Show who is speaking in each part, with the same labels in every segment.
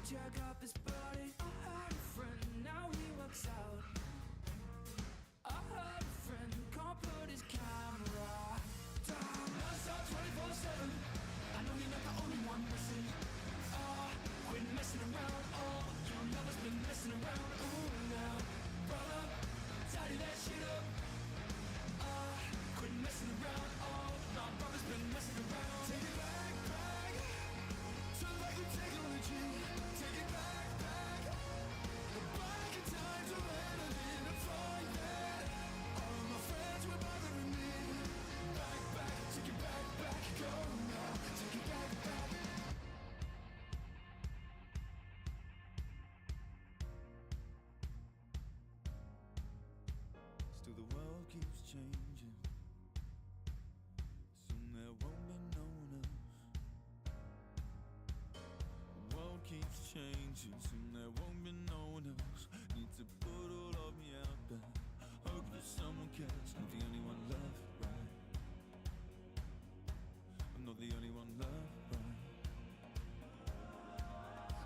Speaker 1: check out this body. I had a friend, now he works out. I had a friend who can't put his camera down. Non-stop 24/7. I know you're not the only one missing. Quit messing around. Oh, your lover's been messing around. Ooh, now, brother, tidy that shit up. Quit messing around. Oh, my brother's been messing around. Take it back, back. Turn back the technology. Take it back, back. Back in time to when I didn't find that. All my friends were bothering me. Back, back, take it back, back. Go now, take it back, back. Still the world keeps changing. Soon there won't be no one else. The world keeps changing. Soon there won't be no one else. Need to put all of me out there. Hope that someone cares. Not the only one left, right? I'm not the only one left, right?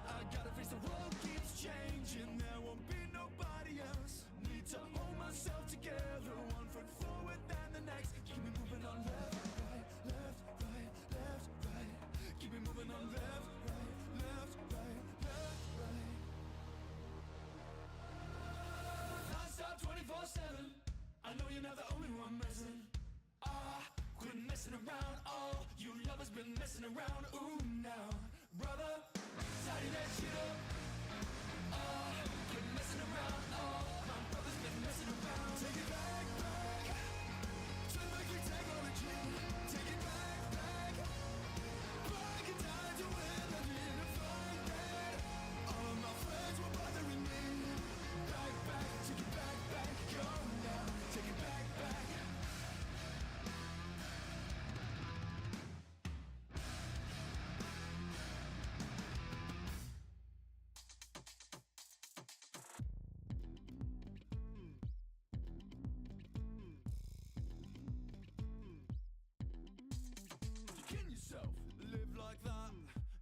Speaker 1: I gotta face the world keeps changing. There won't be nobody else. Need to hold myself together. One foot forward then the next. Keep me moving on left, right, left, right, left, right. Keep me moving on left, right, left, right, left, right. Non-stop 24/7. I know you're not the only one messing. Quit messing around. Oh, you lovers been messing around. Ooh, now, brother, tidy that shit up. Quit messing around. Oh, my brother's been messing around. Take it back, back. Turn back the technology. Take it back, back. Back in time to when I didn't find that. All of my friends were bothering me. Back, back, take it back, back. Go now, take it back, back. You can yourself live like that.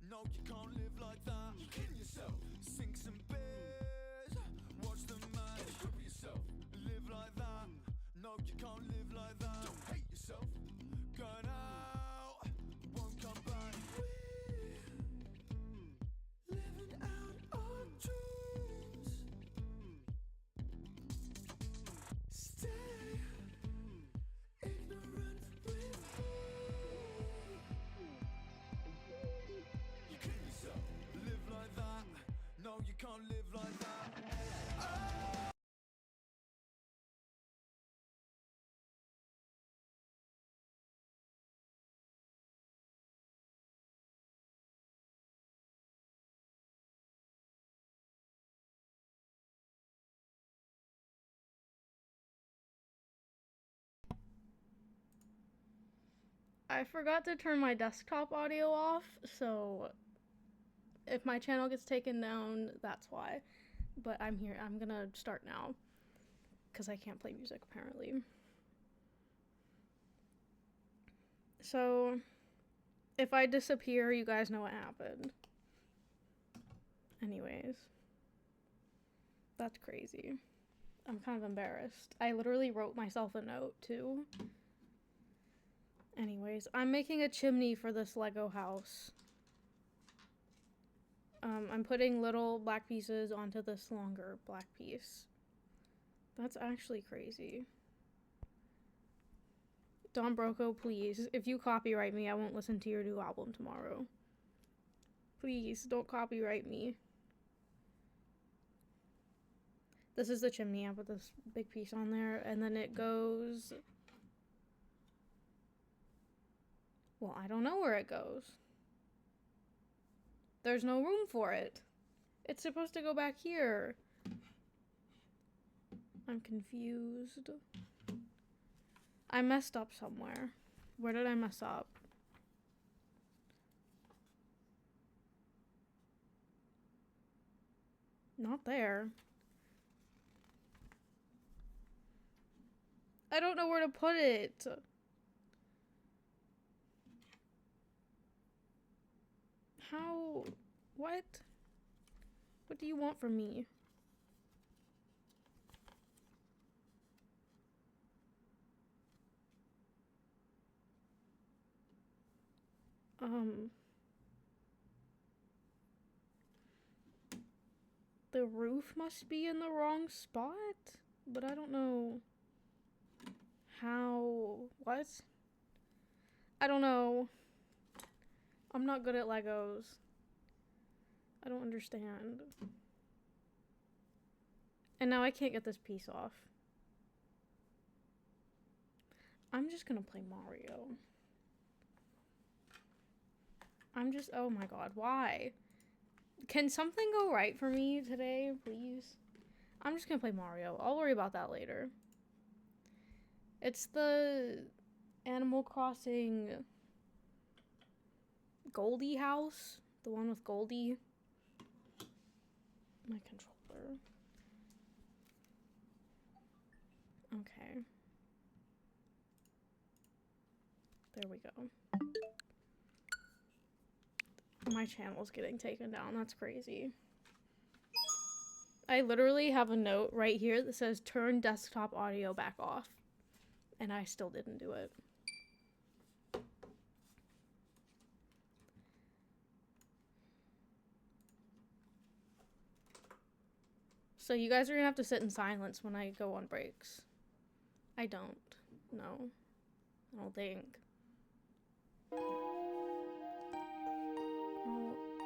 Speaker 1: No, you can't live like that. You can yourself sink some beers. Watch the match. Get a grip of yourself. Live like that. No, you can't live like that. Don't hate yourself. Going out won't come back. We're living out our dreams. Stay ignorant with me. You kill yourself. Live like that. No, you can't live like that.
Speaker 2: I forgot to turn my desktop audio off, so if my channel gets taken down, that's why. But I'm here. I'm gonna start now, because I can't play music, apparently. So, if I disappear, you guys know what happened. Anyways. That's crazy. I'm kind of embarrassed. I literally wrote myself a note, too. Anyways, I'm making a chimney for this Lego house. I'm putting little black pieces onto this longer black piece. That's actually crazy. Don Broco, please. If you copyright me, I won't listen to your new album tomorrow. Please, don't copyright me. This is the chimney. I put this big piece on there, and then it goes... Well, I don't know where it goes. There's no room for it. It's supposed to go back here. I'm confused. I messed up somewhere. Where did I mess up? Not there. I don't know where to put it. How? What? What do you want from me? The roof must be in the wrong spot, but I don't know how. What? I don't know. I'm not good at Legos. I don't understand. And now I can't get this piece off. I'm just gonna play Mario. Oh my god, why? Can something go right for me today, please? I'm just gonna play Mario. I'll worry about that later. It's the Animal Crossing Goldie house. The one with Goldie. My controller. Okay. There we go. My channel's getting taken down. That's crazy. I literally have a note right here that says turn desktop audio back off. And I still didn't do it. So you guys are gonna have to sit in silence when I go on breaks. I don't. No. I don't think. Well,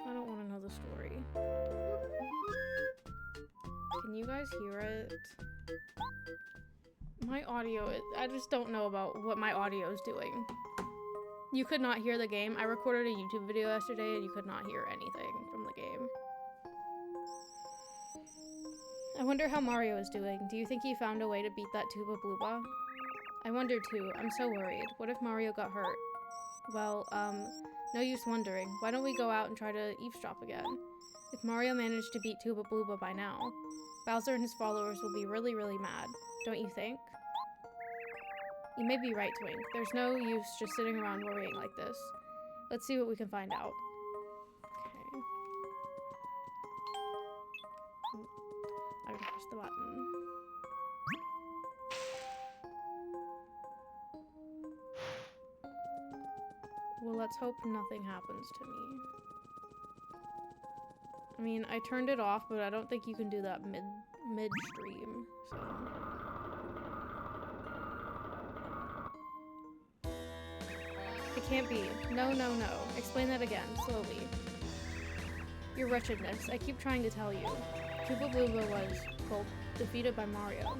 Speaker 2: I don't want to know the story. Can you guys hear it? My audio, I just don't know about what my audio is doing. You could not hear the game. I recorded a YouTube video yesterday and you could not hear anything from the game. I wonder how Mario is doing. Do you think he found a way to beat that Tuba Blooba? I wonder too. I'm so worried. What if Mario got hurt? Well, no use wondering. Why don't we go out and try to eavesdrop again? If Mario managed to beat Tuba Blooba by now, Bowser and his followers will be really, really mad. Don't you think? You may be right, Twink. There's no use just sitting around worrying like this. Let's see what we can find out. Okay. I gotta press the button. Well, let's hope nothing happens to me. I mean, I turned it off, but I don't think you can do that mid-stream, so... It can't be. No, no, no. Explain that again, slowly. Your wretchedness. I keep trying to tell you. Tuba Blooba was, well, defeated by Mario.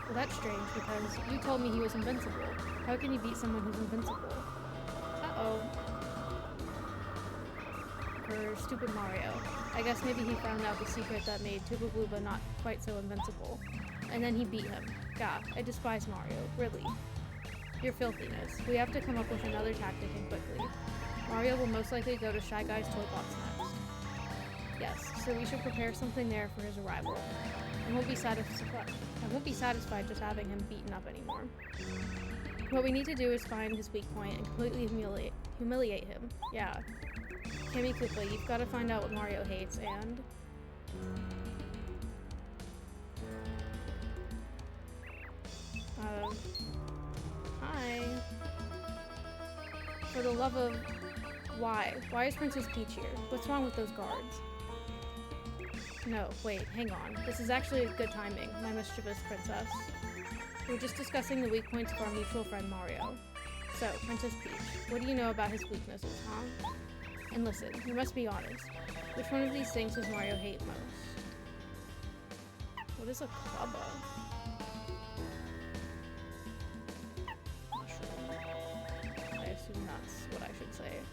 Speaker 2: Well, that's strange, because you told me he was invincible. How can you beat someone who's invincible? Uh-oh. For stupid Mario. I guess maybe he found out the secret that made Tuba Blooba not quite so invincible. And then he beat him. God, I despise Mario. Really. Your filthiness. We have to come up with another tactic and quickly. Mario will most likely go to Shy Guy's toy box next. Yes, so we should prepare something there for his arrival. I won't be satisfied just having him beaten up anymore. What we need to do is find his weak point and completely humiliate him. Yeah. Kimmy Koopa, you've got to find out what Mario hates and... Hi. For the love of... Why? Why is Princess Peach here? What's wrong with those guards? No, wait, hang on. This is actually good timing, my mischievous princess. We were just discussing the weak points of our mutual friend Mario. So, Princess Peach, what do you know about his weaknesses, huh? And listen, you must be honest. Which one of these things does Mario hate most? What is a clubba? I assume that's what I should say.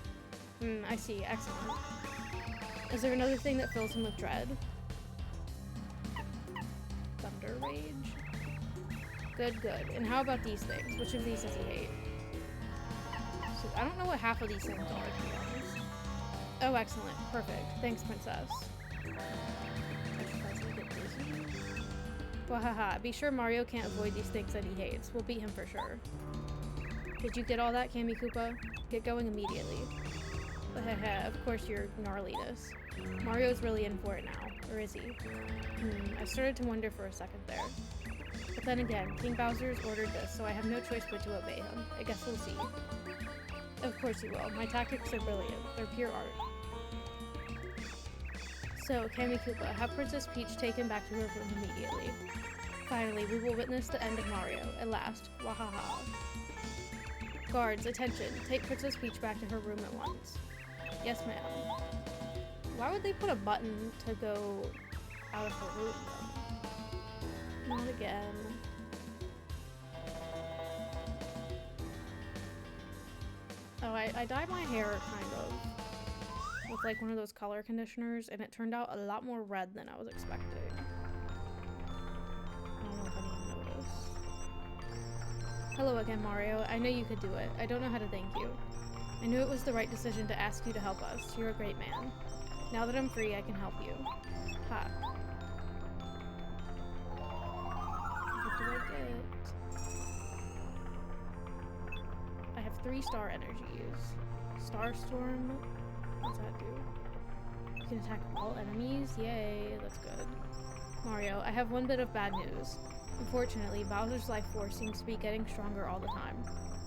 Speaker 2: I see. Excellent. Is there another thing that fills him with dread? Thunder Rage? Good, good. And how about these things? Which of these does he hate? So, I don't know what half of these things are, to be honest. Oh, excellent. Perfect. Thanks, princess. Wahaha. Be sure Mario can't avoid these things that he hates. We'll beat him for sure. Did you get all that, Kammy Koopa? Get going immediately. Of course, your gnarliness. Mario's really in for it now, or is he? I started to wonder for a second there. But then again, King Bowser's ordered this, so I have no choice but to obey him. I guess we'll see. Of course he will. My tactics are brilliant. They're pure art. So, Kami Koopa, have Princess Peach taken back to her room immediately. Finally, we will witness the end of Mario, at last. Wahaha. Guards, attention. Take Princess Peach back to her room at once. Yes, ma'am. Why would they put a button to go out of her room, though? Not again. Oh, I dyed my hair, kind of, with like one of those color conditioners, and it turned out a lot more red than I was expecting. I don't know if anyone noticed. Hello again, Mario. I know you could do it. I don't know how to thank you. I knew it was the right decision to ask you to help us. You're a great man. Now that I'm free, I can help you. Ha. What do I get? I have 3-star energies. Starstorm? What does that do? You can attack all enemies? Yay, that's good. Mario, I have one bit of bad news. Unfortunately, Bowser's life force seems to be getting stronger all the time.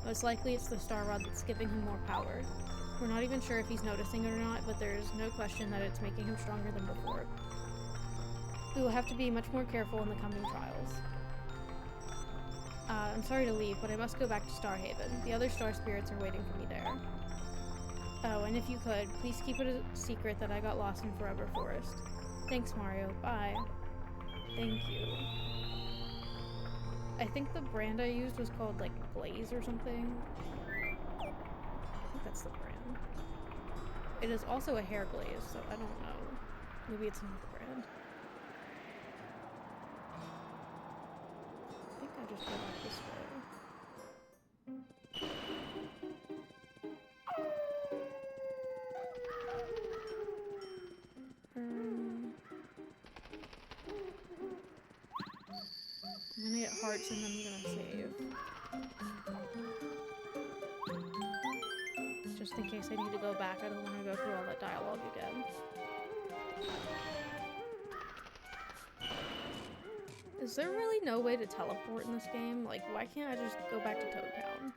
Speaker 2: Most likely it's the Star Rod that's giving him more power. We're not even sure if he's noticing it or not, but there's no question that it's making him stronger than before. We will have to be much more careful in the coming trials. I'm sorry to leave, but I must go back to Star Haven. The other Star Spirits are waiting for me there. Oh, and if you could, please keep it a secret that I got lost in Forever Forest. Thanks, Mario. Bye. Thank you. I think the brand I used was called, like, Blaze or something. I think that's the brand. It is also a hair glaze, so I don't know. Maybe it's another brand. I think I just go back this way. I'm gonna get hearts and then I'm gonna save. Just in case I need to go back, I don't want to go through all that dialogue again. Is there really no way to teleport in this game? Like, why can't I just go back to Toad Town?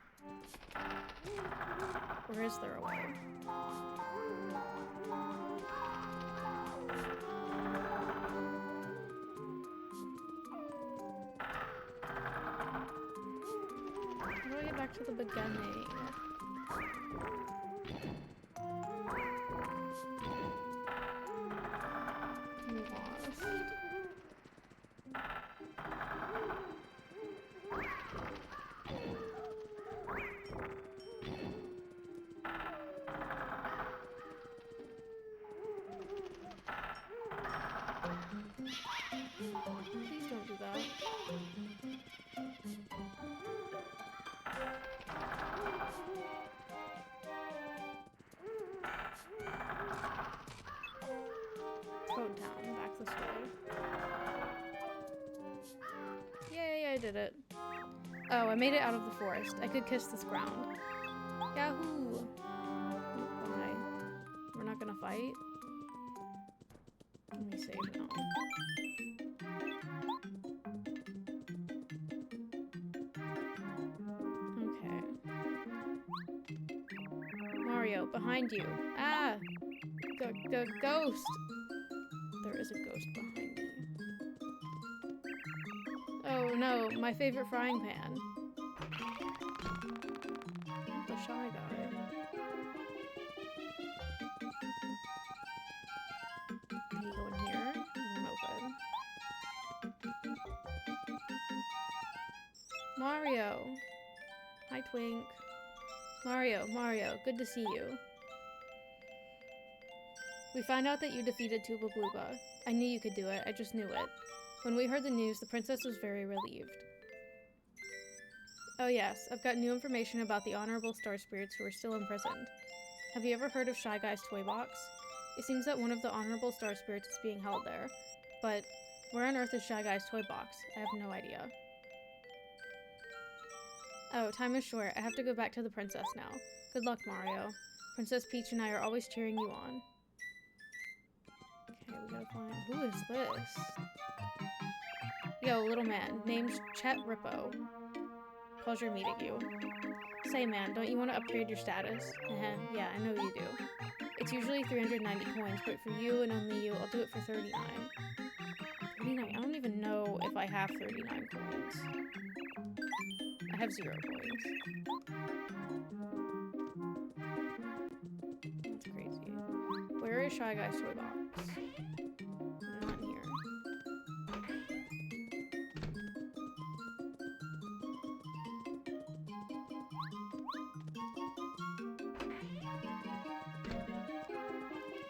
Speaker 2: Or is there a way? How do I get back to the beginning? I'm lost. Please don't do that. Toad Town, back this way. Yay, I did it. Oh, I made it out of the forest. I could kiss this ground. Yahoo! Why? We're not gonna fight? Let me save now. Okay. Mario, behind you. Ah! The ghost! There is a ghost behind me. Oh no, my favorite frying pan. The Shy Guy. Can you go in here? It won't open. Mario! Hi, Twink. Mario, good to see you. We find out that you defeated Tuba Blooba. I knew you could do it, I just knew it. When we heard the news, the princess was very relieved. Oh yes, I've got new information about the honorable star spirits who are still imprisoned. Have you ever heard of Shy Guy's toy box? It seems that one of the honorable star spirits is being held there. But where on earth is Shy Guy's toy box? I have no idea. Oh, time is short. I have to go back to the princess now. Good luck, Mario. Princess Peach and I are always cheering you on. Okay, we gotta find... Who is this? Yo, little man. Name's Chet Rippo. Pleasure meeting you. Say, man, don't you want to upgrade your status? Yeah, I know you do. It's usually 390 coins, but for you and only you, I'll do it for 39. 39? I don't even know if I have 39 coins. I have 0 coins. That's crazy. Where is Shy Guy's toy box? Not here.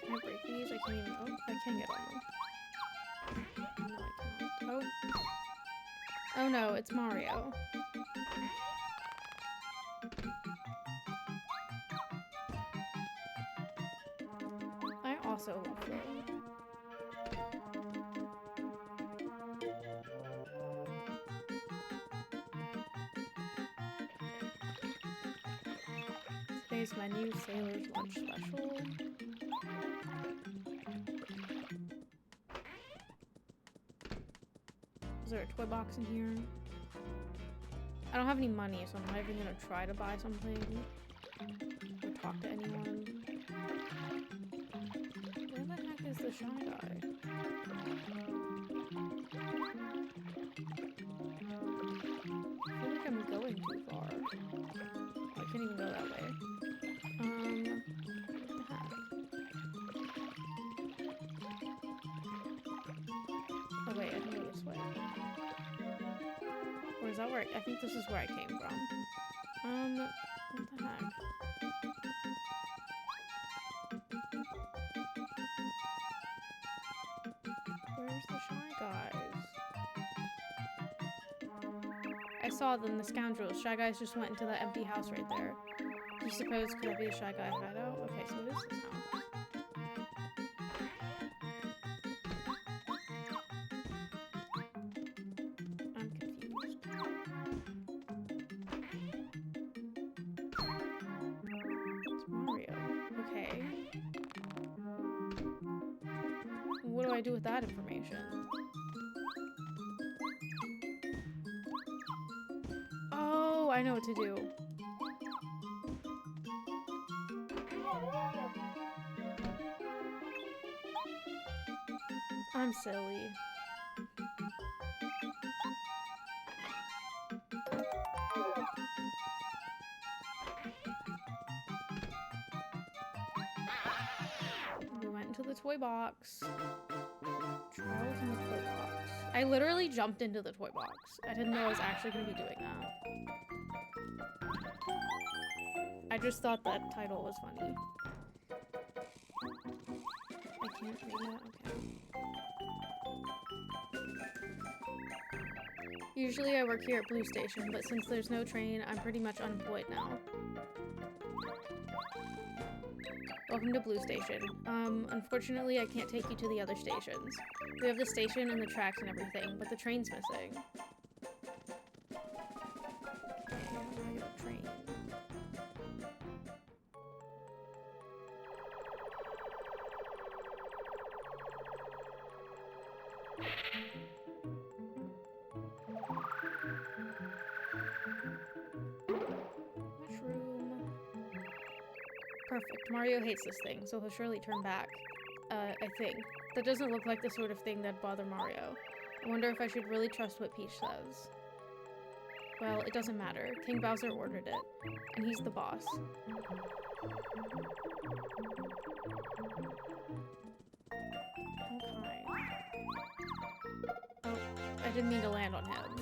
Speaker 2: Can I break these? I can't even... Oh, I can get on them. No, I cannot. Oh. Oh no, it's Mario. I also love them. Today's menu, Sailor's Lunch Special. Is there a toy box in here? I don't have any money, so I'm not even gonna try to buy something or talk to anyone. Where the heck is the Shy Guy? I feel like I'm going too far. Oh, I can't even go that way. What the heck? Oh wait, I can go this way. Or is that where I think this is where I came from. What the heck? Where's the Shy Guys? I saw them, the scoundrels. Shy Guys just went into that empty house right there. Do you suppose could that be the Shy Guy hideout? Okay, so what is this house? I'm confused. It's Mario. Okay. What do I do with that information? Oh, I know what to do. I'm silly. We went into the toy box. Trials in the toy box. I literally jumped into the toy box. I didn't know I was actually going to be doing that. I just thought that title was funny. I can't read that? Okay. Usually I work here at Blue Station, but since there's no train, I'm pretty much unemployed now. Welcome to Blue Station. Unfortunately I can't take you to the other stations. We have the station and the tracks and everything, but the train's missing. Okay, how do I get a train? Mushroom. Perfect. Mario hates this thing, so he'll surely turn back. I think. That doesn't look like the sort of thing that'd bother Mario. I wonder if I should really trust what Peach says. Well, it doesn't matter. King Bowser ordered it, and he's the boss. Okay. Oh, I didn't mean to land on him.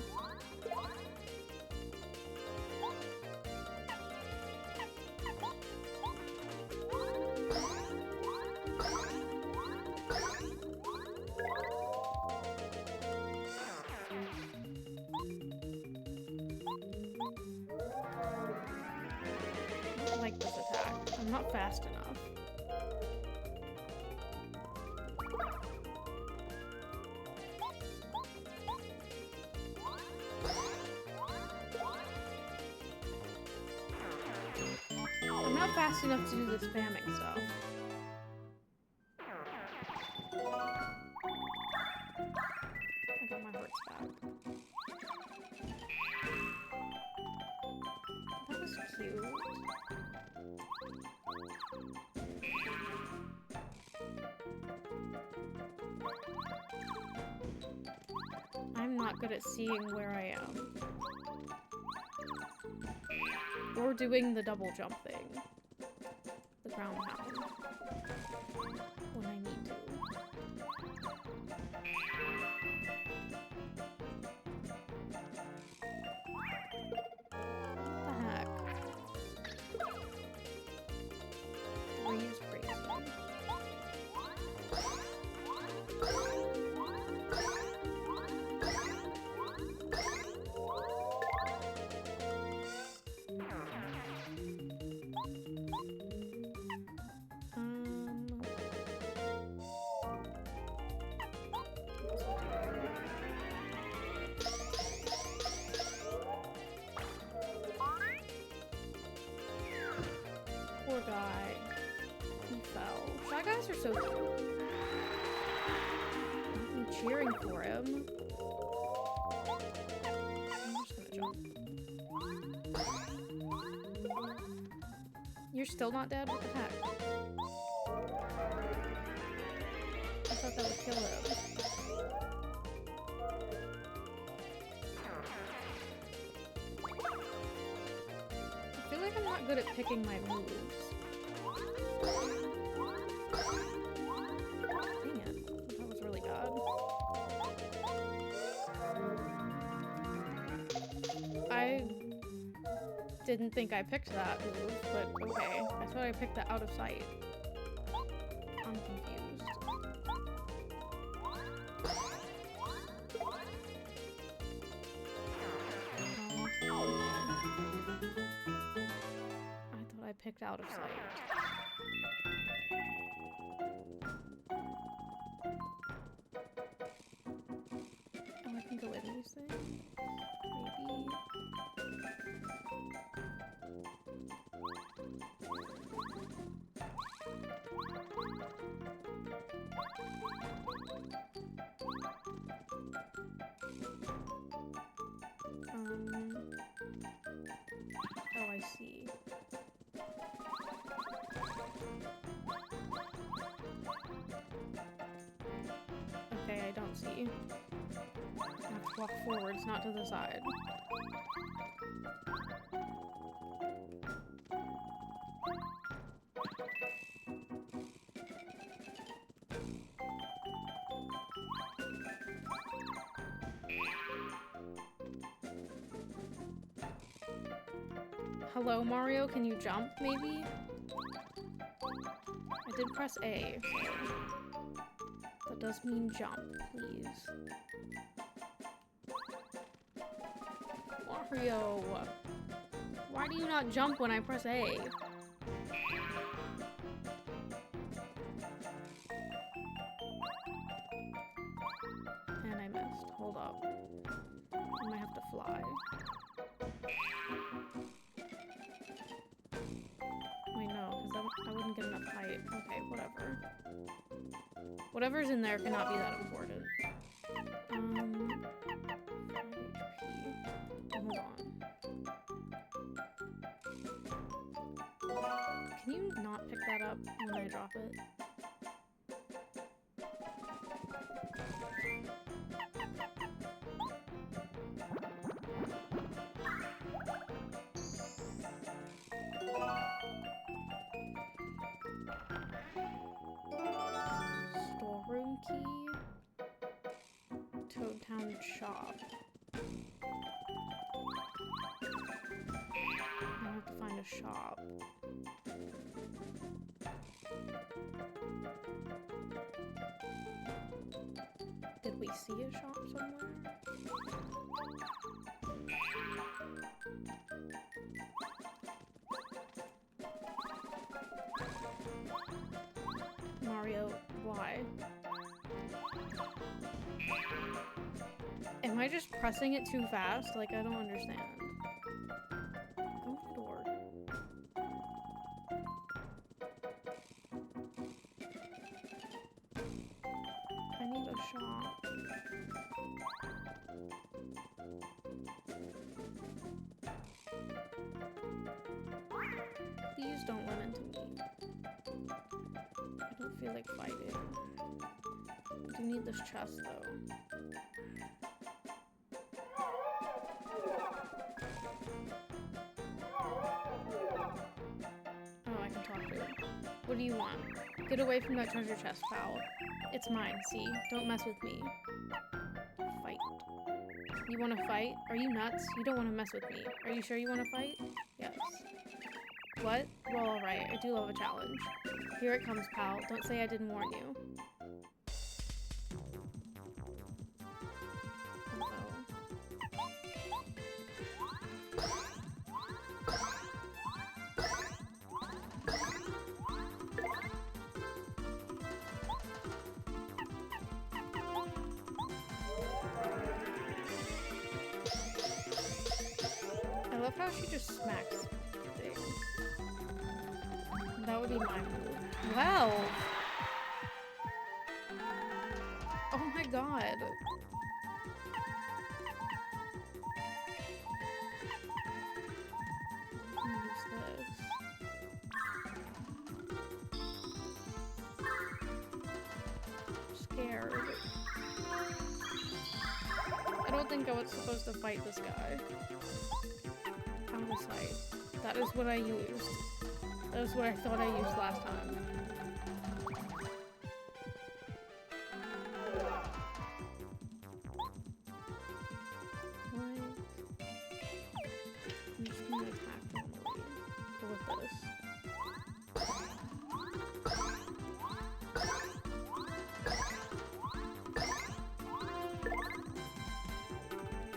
Speaker 2: I don't like this attack. I'm not fast enough. I'm not fast enough to do the spamming stuff. I got my hearts back. That was cute. I'm not good at seeing where I am. Or doing the double jump thing. The ground pound. When I need to. What the heck? 3 is crazy. Poor guy. He fell. Shy guys are so cute. I'm cheering for him. I'm just gonna jump. You're still not dead? What the heck? I thought that would kill him. I feel like I'm not good at picking my moves. Dang it. That was really bad. I didn't think I picked that move, but okay. I thought I picked that out of sight. I'm confused. I thought I picked out of sight. Oh, I can go in these things? Maybe. Oh, I see. Okay, I don't see. I have to walk forwards, not to the side. Hello, Mario? Can you jump, maybe? I did press A, so that does mean jump, please. Mario! Why do you not jump when I press A? And I missed. Hold up. I might have to fly. Wait, no, because I wouldn't get enough height. Okay, whatever. Whatever's in there cannot be that important. 5 HP. Hold on. Can you not pick that up when I drop it? Storeroom key? Toad Town shop. I have to find a shop. Did we see a shop somewhere? Mario, why? Am I just pressing it too fast? Like, I don't understand. Open the door. Please don't run into me. I don't feel like fighting. I do need this chest though. Oh, I can talk to him. What do you want? Get away from that treasure chest, pal. It's mine, see? Don't mess with me. Fight. You want to fight? Are you nuts? You don't want to mess with me. Are you sure you want to fight? Yes. What? Well, alright. I do love a challenge. Here it comes, pal. Don't say I didn't warn you. I love how she just smacks things. That would be my move. Wow! Oh my god. Use this. Scared. I don't think I was supposed to fight this guy. Out of sight. That is what I used. That was what I thought I used last time. Like, I'm just gonna attack normally. Or with this.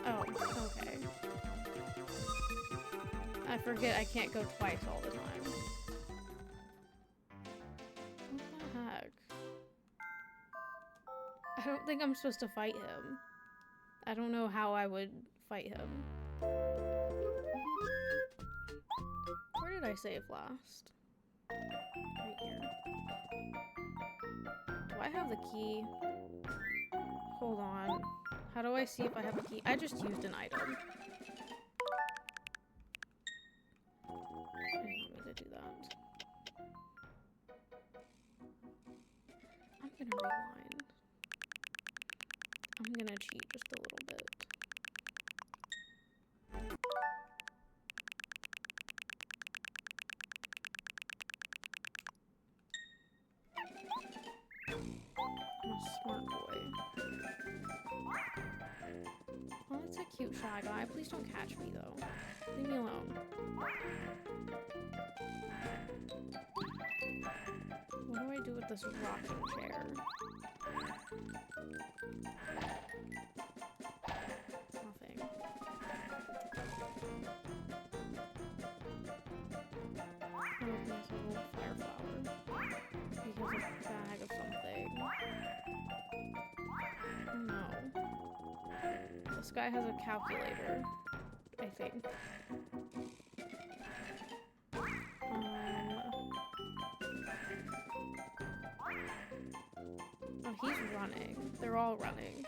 Speaker 2: Oh, okay. I forget I can't go twice all the time. What the heck? I don't think I'm supposed to fight him. I don't know how I would fight him. Where did I save last? Right here. Do I have the key? Hold on. How do I see if I have a key? I just used an item. I didn't want me to do that. I'm gonna rewind. I'm gonna cheat just a little bit. I'm a smart boy. Oh, that's a cute shy guy. Please don't catch me, though. Leave me alone. What do I do with this rocking chair? Nothing. Oh, there's a little fire flower. He has a bag of something. Oh no. This guy has a calculator, I think. Oh, he's running. They're all running.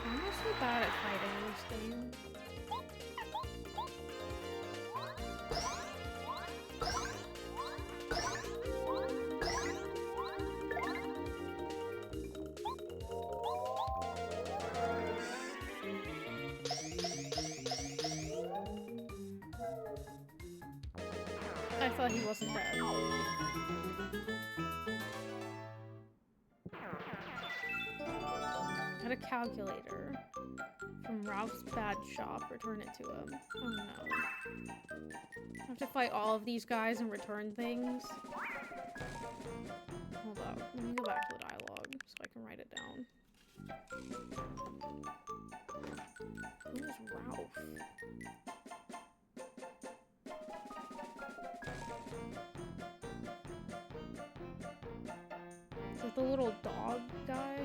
Speaker 2: I'm not so bad at fighting in this game. I thought he wasn't dead. Got a calculator from Ralph's bad shop. Return it to him. Oh no. I have to fight all of these guys and return things. Hold up. Let me go back to the dialogue so I can write it down. Who is Ralph? that the little dog guy?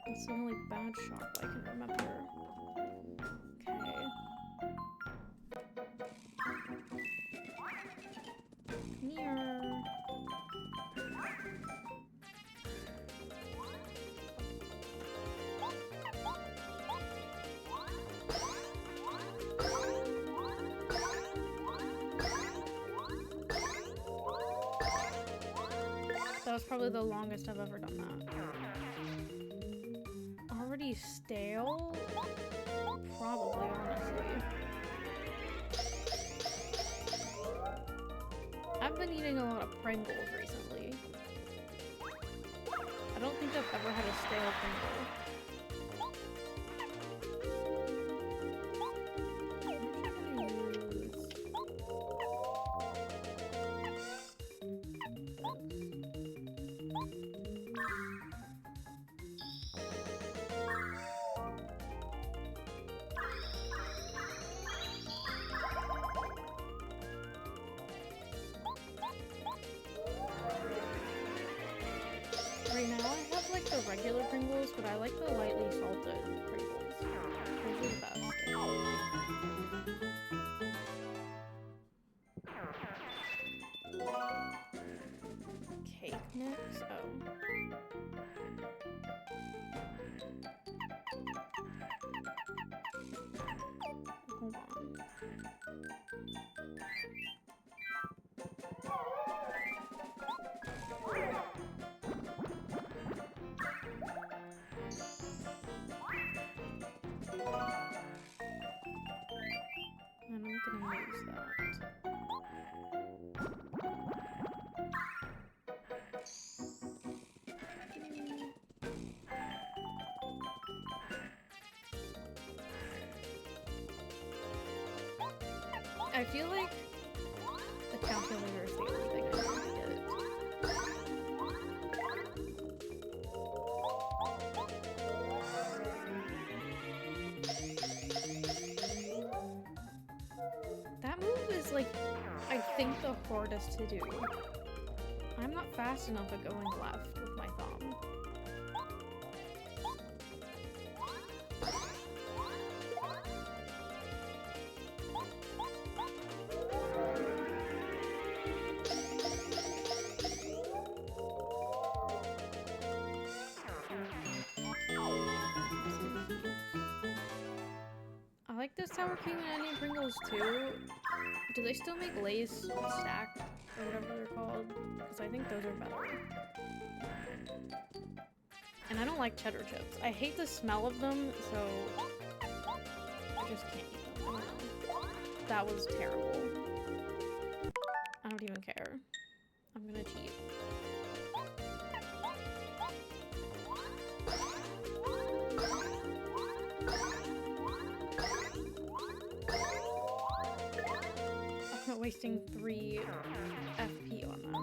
Speaker 2: That's the only bad shop I can remember. Okay. Come here. That was probably the longest I've ever done that. Already stale? Probably, honestly. I've been eating a lot of Pringles recently. I don't think I've ever had a stale Pringle. Right now I have like the regular Pringles, but I like the lightly salted Pringles. Those are the best. Cake mix? Oh. Hold on. And I'm gonna use that. I feel like the calculator is the only thing I need to get. That move is like, I think, the hardest to do. I'm not fast enough at going left with my thumb. I like the sour cream and onion Pringles too. Do they still make Lay's stacked or whatever they're called? Because I think those are better. And I don't like cheddar chips. I hate the smell of them, so I just can't eat them. I don't know. That was terrible. I don't even care. I'm gonna cheat. I'm not wasting 3 FP on that.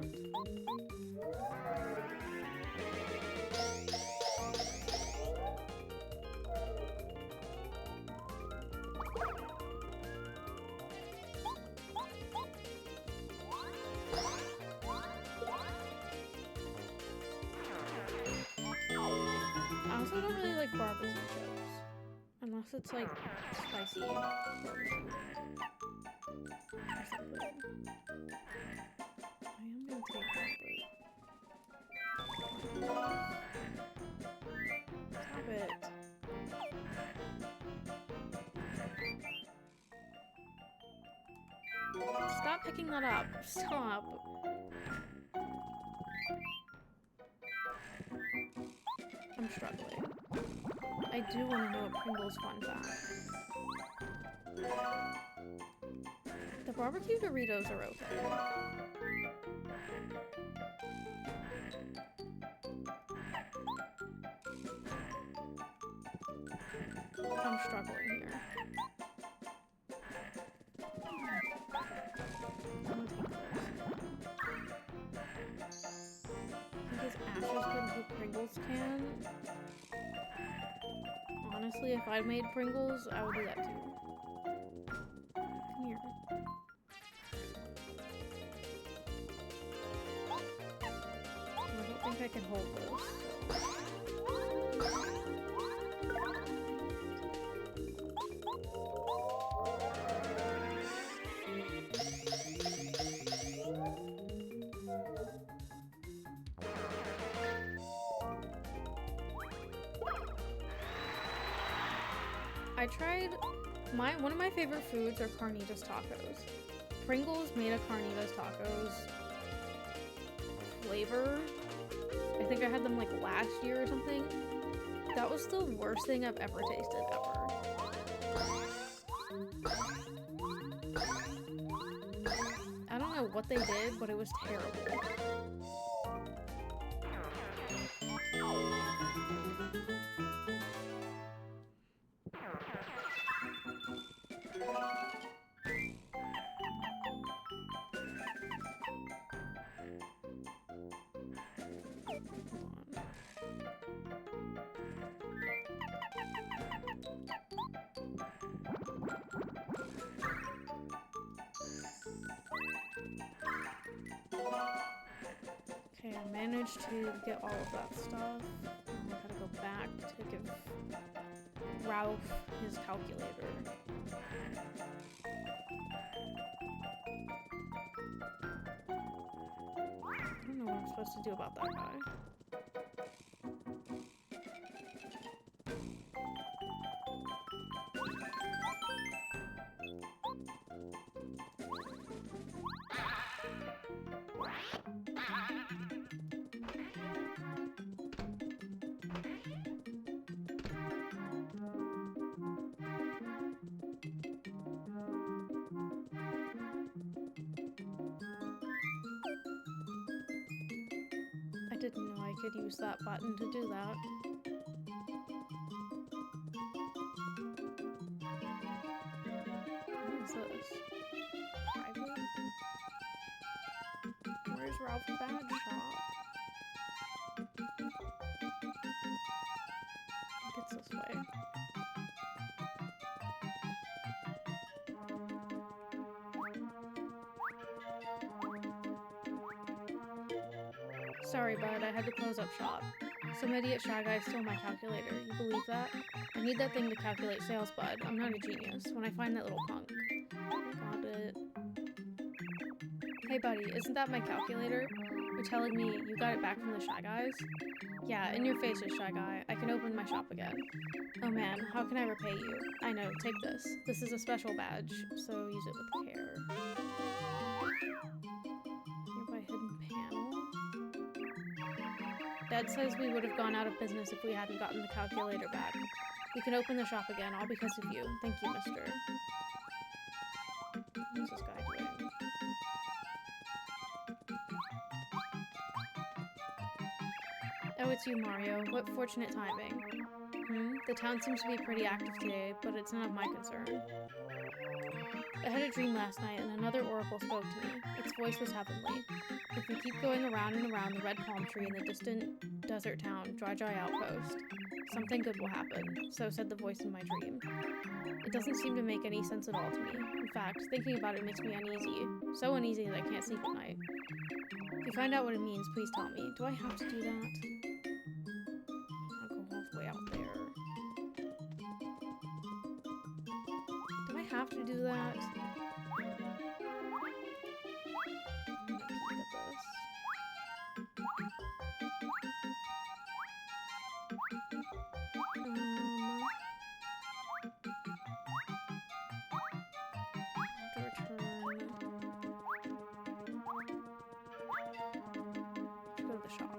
Speaker 2: I also don't really like barbecue chips. Unless it's like spicy barbecue. Or something. I am gonna take that, but... Stop it. Stop picking that up. Stop. I'm struggling. I do want to know a Pringles fun fact. The barbecue Doritos are okay. I'm struggling here. Because Ash is good with Pringles can. Honestly, if I made Pringles, I would do that too. Come here. think I can hold this. I tried one of my favorite foods are carnitas tacos. Pringles made a carnitas tacos flavor. I think I had them like last year or something. That was the worst thing I've ever tasted ever. I don't know what they did, but it was terrible. Okay, I managed to get all of that stuff. I gotta go back to give Ralph his calculator. I don't know what I'm supposed to do about that guy. I didn't know I could use that button to do that. What is this? Private? Where's Ralph's badge shop? I think it's this way. Sorry, bud, I had to close up shop. Some idiot shy guy stole my calculator. You believe that? I need that thing to calculate sales, bud. I'm not a genius. When I find that little punk. Got it. Hey, buddy, isn't that my calculator? You're telling me you got it back from the Shy Guys? Yeah, in your faces, Shy Guy. I can open my shop again. Oh man, how can I repay you? I know, take this. This is a special badge, so use it with care. Nearby hidden panel? Dad says we would have gone out of business if we hadn't gotten the calculator back. We can open the shop again, all because of you. Thank you, mister. What's this guy doing? Oh, it's you, Mario. What fortunate timing. The town seems to be pretty active today, but it's none of my concern. I had a dream last night, and another oracle spoke to me. Its voice was heavenly. If we keep going around and around the red palm tree in the distant desert town, Dry Outpost, something good will happen, so said the voice in my dream. It doesn't seem to make any sense at all to me. In fact, thinking about it makes me uneasy. So uneasy that I can't sleep at night. If you find out what it means, please tell me. Do I have to do that? I'll go all the way out there. Do I have to do that? I'm gonna peek at this. I have to return. Let's go to the shop.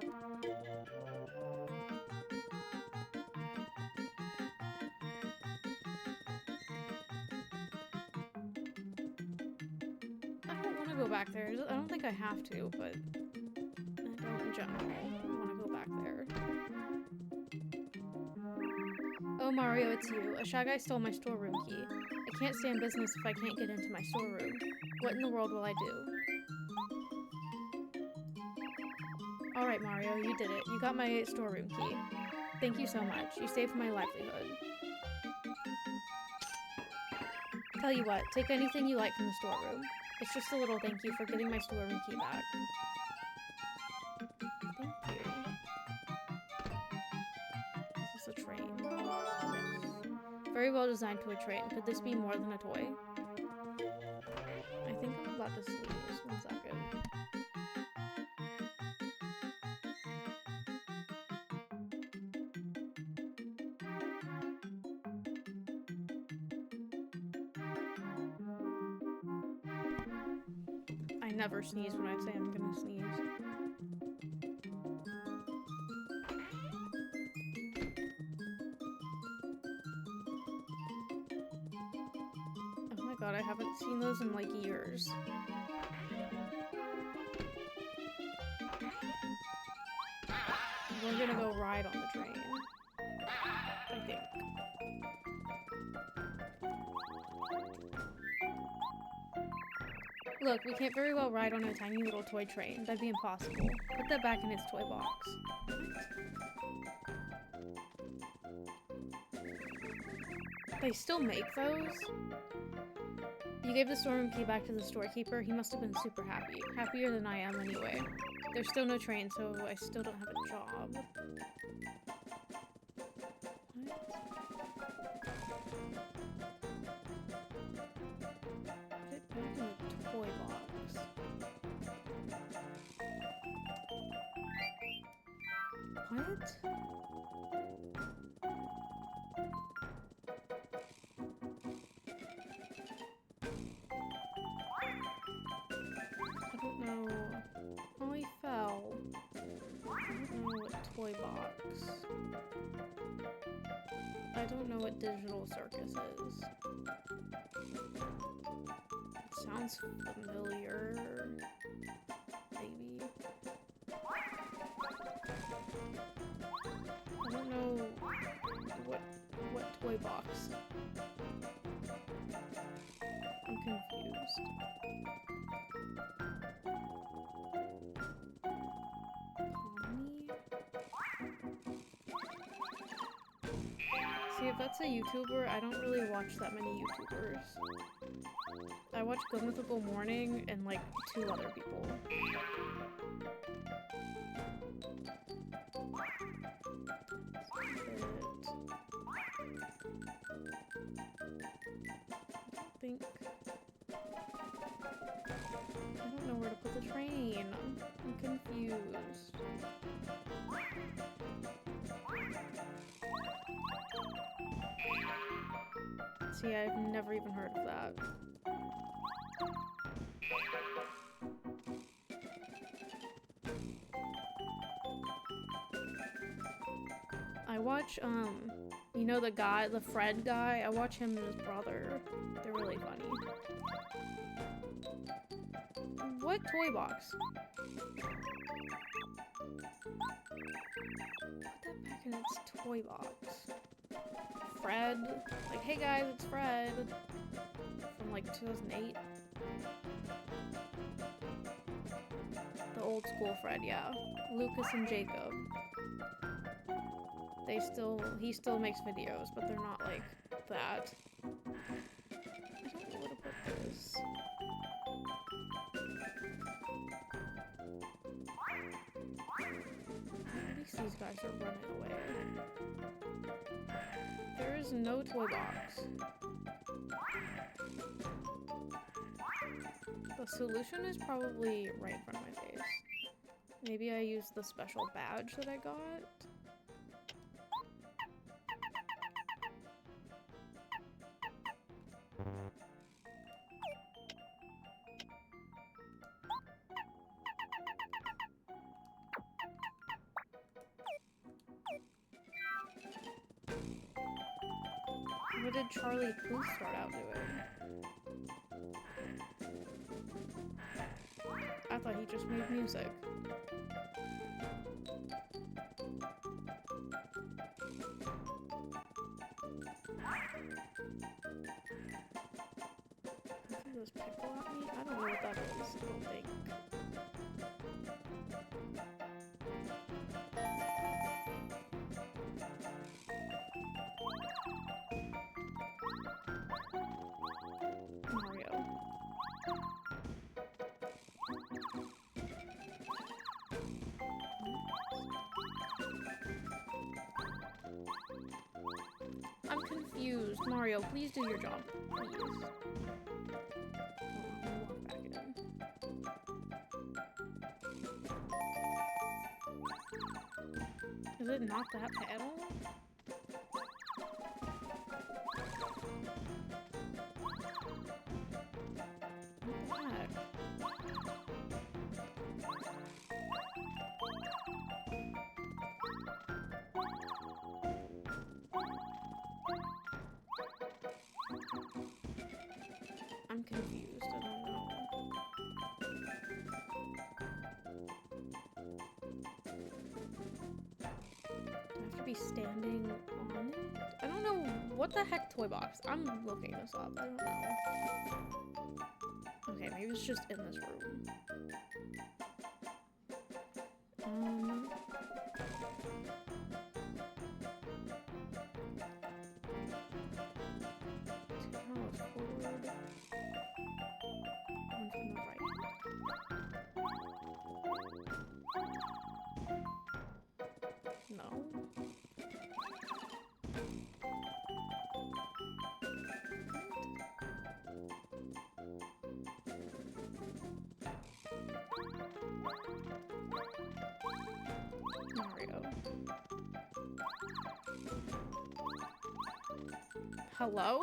Speaker 2: I don't want to go back there. I don't think I have to, but I don't in general want to go back there. Oh, Mario, it's you. A shy guy stole my storeroom key. I can't stay in business if I can't get into my storeroom. What in the world will I do? Alright, Mario, you did it. You got my storeroom key. Thank you so much. You saved my livelihood. Tell you what, take anything you like from the storeroom. It's just a little thank you for getting my storeroom key back. Thank you. Very well designed toy train. Could this be more than a toy? I think I'm about to sneeze. 1 second. I never sneeze when I say I'm gonna sneeze. Oh my god, I haven't seen those in like years. We're gonna go ride on the train. I think. Look, we can't very well ride on a tiny little toy train. That'd be impossible. Put that back in its toy box. They still make those? You gave the storeroom key back to the storekeeper. He must have been super happy. Happier than I am anyway. There's still no train, so I still don't have a job. Toy box. What? I don't know. Oh, he fell. I don't know what toy box. I don't know what digital circus is. It sounds familiar. Maybe. I don't know what toy box. I'm confused. See, if that's a YouTuber, I don't really watch that many YouTubers. I watch Good Mythical Morning and like 2 other people. I don't know where to put the train. I'm confused. See, I've never even heard of that. I watch, you know the guy, the Fred guy? I watch him and his brother. They're really funny. What toy box? Put that back in its toy box. Fred? Like, hey guys, it's Fred. From like 2008. The old school Fred, yeah. Lucas and Jacob. He still makes videos, but they're not like that. I don't know where to put this. At least these guys are running away. There is no toy box. The solution is probably right in front of my face. Maybe I use the special badge that I got? What did Charlie Puth start out doing? I thought he just made music. Is this pickle at me? I don't know what that is. I don't think. Mario. I'm confused. confused. Mario, please do your job. Please. Walk back in. Is it not that panel? What the heck? I'm confused. I don't know. Do I have to be standing on it? I don't know. What the heck, toy box? I'm looking this up. I don't know. Okay, maybe it's just in this room. One from the right. No. Mario. Hello?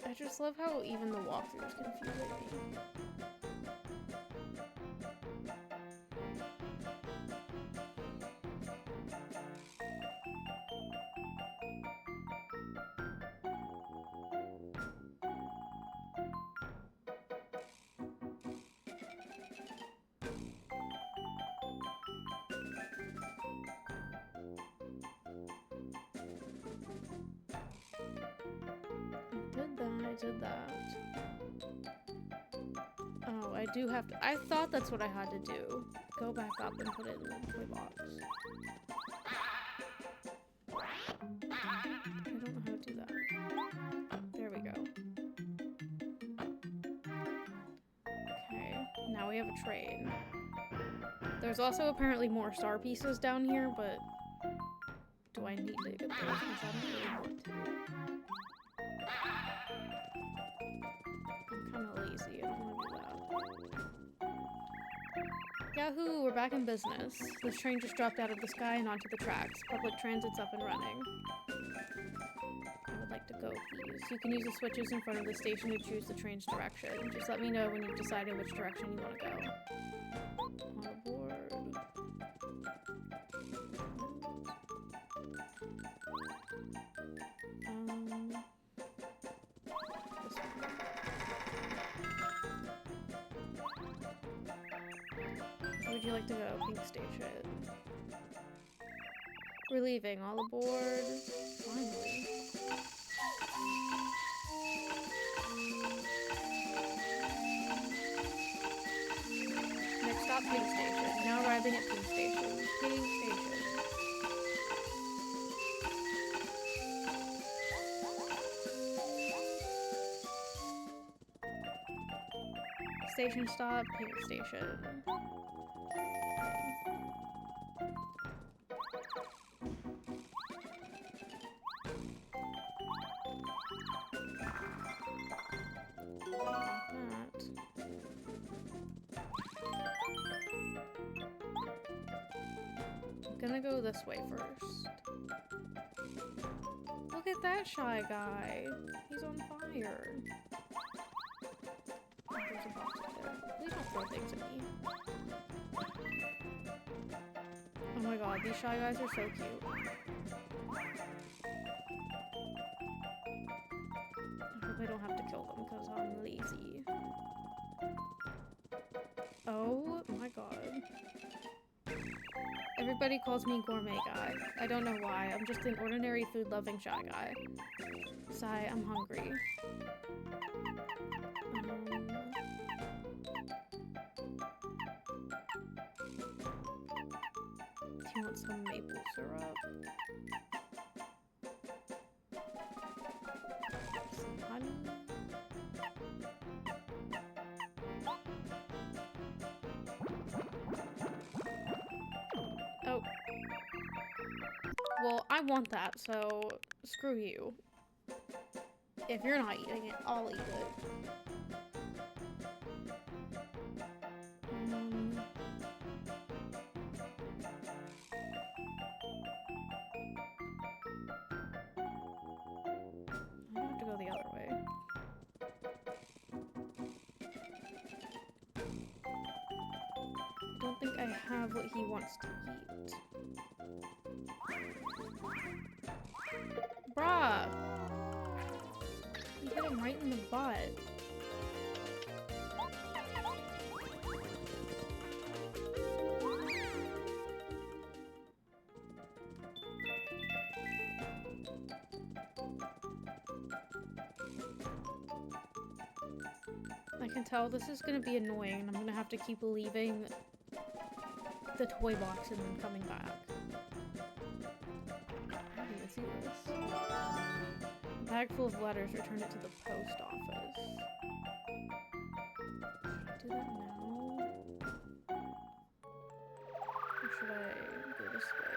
Speaker 2: I just love how even the walkthrough is confusing me. I did that. Oh, I do have to. I thought that's what I had to do. Go back up and put it in the toy box. I don't know how to do that. There we go. Okay, now we have a train. There's also apparently more star pieces down here, but do I need to get those? Because I don't really want to. I'm kind of lazy. I don't want to do that. Yahoo! We're back in business. This train just dropped out of the sky and onto the tracks. Public transit's up and running. I would like to go, please. You can use the switches in front of the station to choose the train's direction. Just let me know when you've decided which direction you want to go. On board. This one. Where would you like to go? Pink Station. We're leaving. All aboard. Finally. Next stop, Pink Station. Now arriving at Pink Station. Pink Station. Station stop, Pink Station. I'm gonna go this way first. Look at that shy guy. He's on fire. Oh, there's a box up there. Please don't throw things at me. Oh my god, these shy guys are so cute. I hope I don't have to kill them because I'm lazy. Oh my god. Everybody calls me gourmet guy. I don't know why. I'm just an ordinary food-loving shy guy. Sigh, I'm hungry. Do you want some maple syrup? Some honey? Oh. Well, I want that, so screw you. If you're not eating it, I'll eat it. I have to go the other way. I don't think I have what he wants to eat. Bruh! You hit him right in the butt. I can tell this is gonna be annoying and I'm gonna have to keep leaving the toy box and then coming back. How do you see this? A bag full of letters, return it to the post office. Should I do that now? Or should I go this way?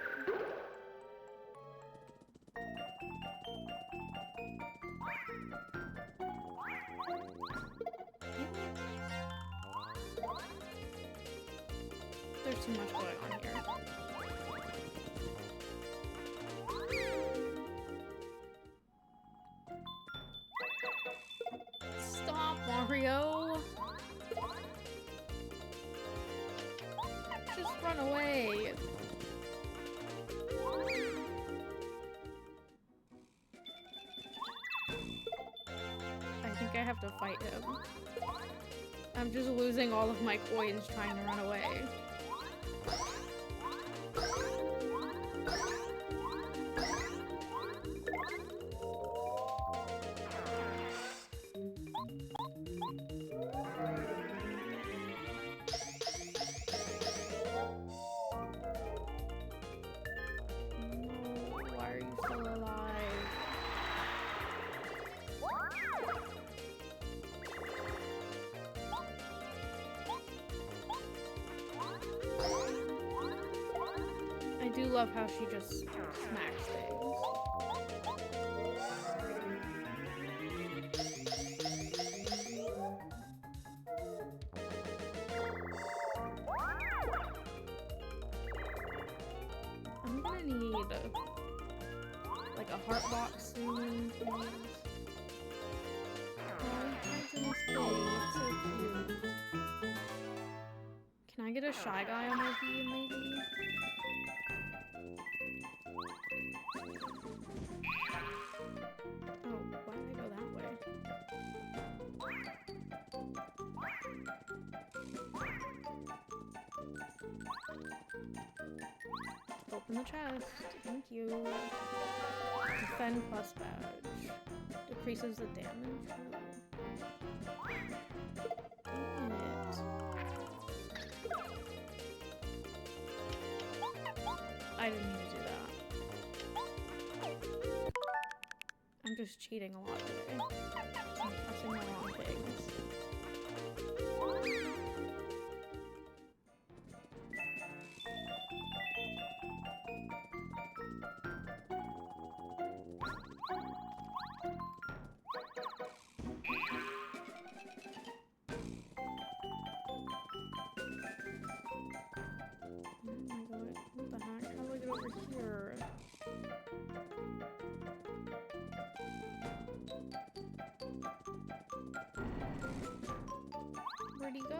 Speaker 2: There's too much going on here. Stop, Mario! Just run away! I think I have to fight him. I'm just losing all of my coins trying to run away. I do love how she just smacks things. I'm gonna need like a heart box soon, please. Oh, it's in his thing. It's so cute. Can I get a Shy Guy on my team, maybe? Oh, why did I go that way? Open the chest. Thank you. Defend plus badge. Decreases the damage. Dang it. I didn't mean to do that. I'm just cheating a lot today. I'm pressing the wrong things. What the heck? How do I get over here? Where'd he go?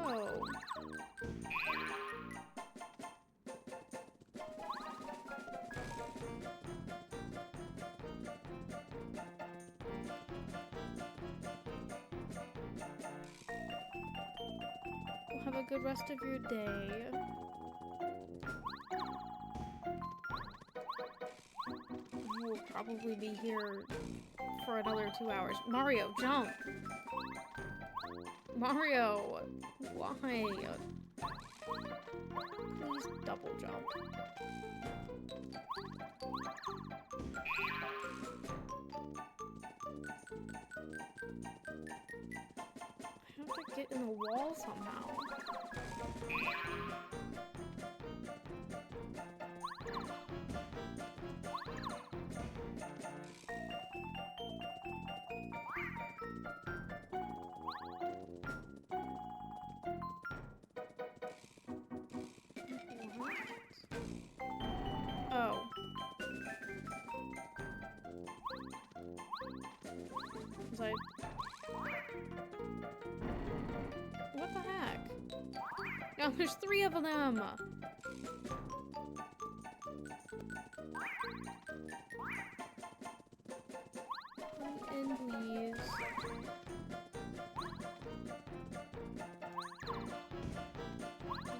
Speaker 2: a good rest of your day. I will probably be here for another 2 hours. Mario, jump! Mario! Why? Please double jump. I have to get in the wall somehow. Oh. Was I... What the heck? No, there's 3 of them! Let me in, please.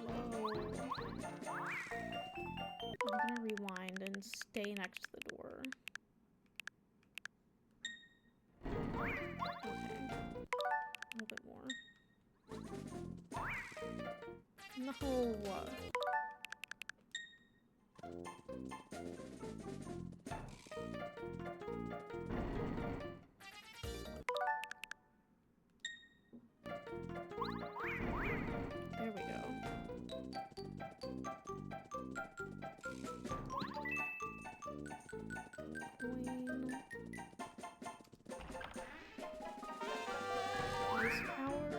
Speaker 2: Whoa. I'm gonna rewind and stay next to the door. Okay. A little bit more. No! There we go. Coin. Ice power.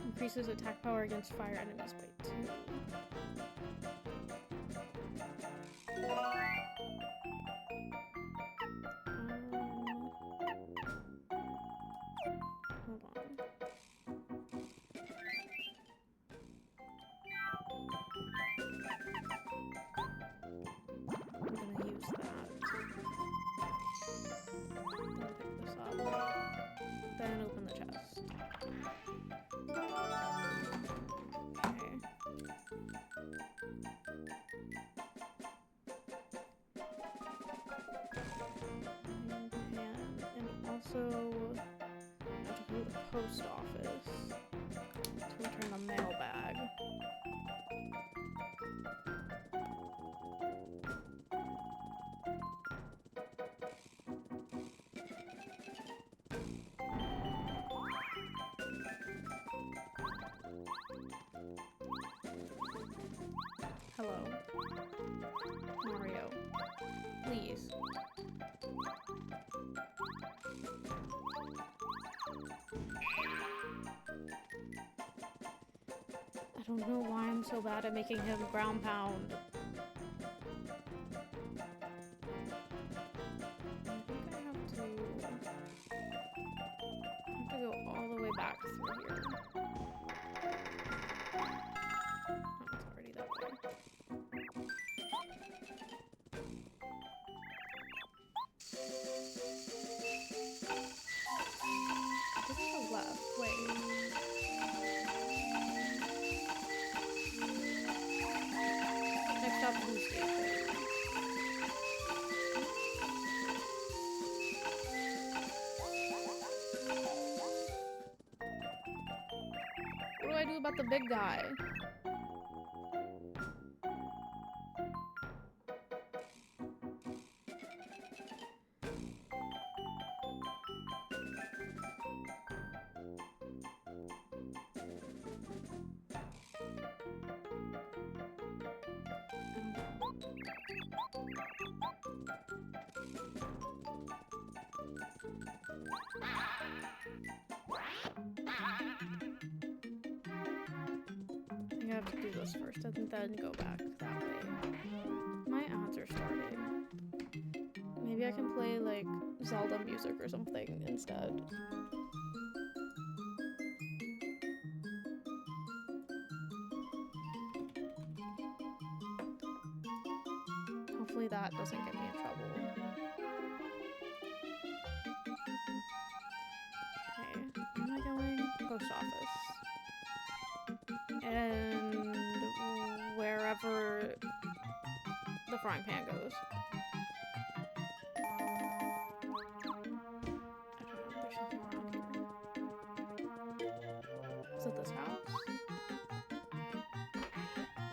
Speaker 2: Increases attack power against fire enemies by 2. Hold on. I'm gonna use that. Then pick this up. Then open the chest. Okay. And also I have to go to the post office to return the mailbag. Hello. Mario. Please. I don't know why I'm so bad at making him ground pound. I think I have to go all the way back through here. Oh, it's already that way. This is the left. Wait. Next stop, blue station. What do I do about the big guy? I think I have to do this first and then go back that way. My ads are starting. Maybe I can play like Zelda music or something instead. Hopefully that doesn't get me in trouble. Okay, where am I going? Post office. and wherever the frying pan goes. I don't know, there's something around here. Is it this house?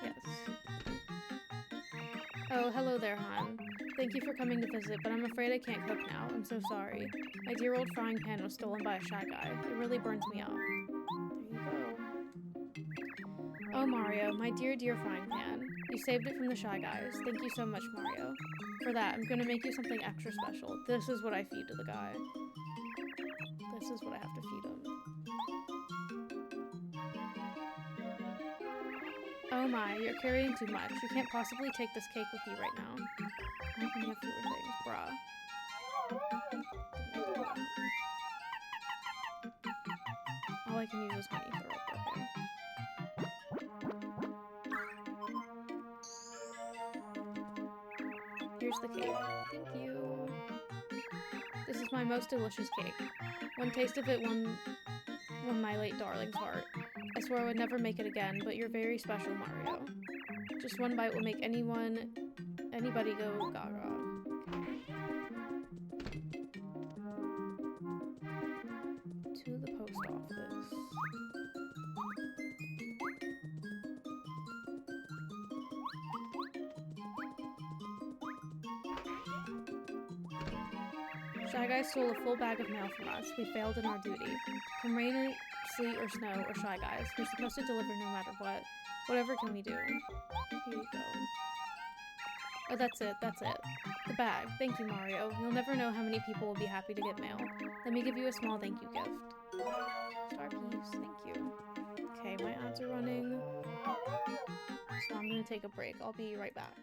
Speaker 2: Yes. Oh, hello there, hon. Thank you for coming to visit, but I'm afraid I can't cook now. I'm so sorry. My dear old frying pan was stolen by a shy guy. It really burns me up. There you go. Oh, Mario, my dear, dear frying pan. You saved it from the shy guys. Thank you so much, Mario. For that, I'm gonna make you something extra special. This is what I feed to the guy. This is what I have to feed him. Oh my, you're carrying too much. You can't possibly take this cake with you right now. How can you have fewer things? Bruh. Didn't do that. All I can use is honey syrup. Okay. Here's the cake. Thank you. This is my most delicious cake. One taste of it won my late darling's heart. I swore I would never make it again, but you're very special, Mario. Just one bite will make anybody go gaga. To the post office. Shy Guy stole a full bag of mail from us. We failed in our duty. Come rain, sleet, or snow, or Shy Guys, we're supposed to deliver no matter what. Whatever can we do? Here you go. Oh, that's it. The bag. Thank you, Mario. You'll never know how many people will be happy to get mail. Let me give you a small thank you gift. Star piece. Thank you. Okay, my ads are running. So I'm gonna take a break. I'll be right back.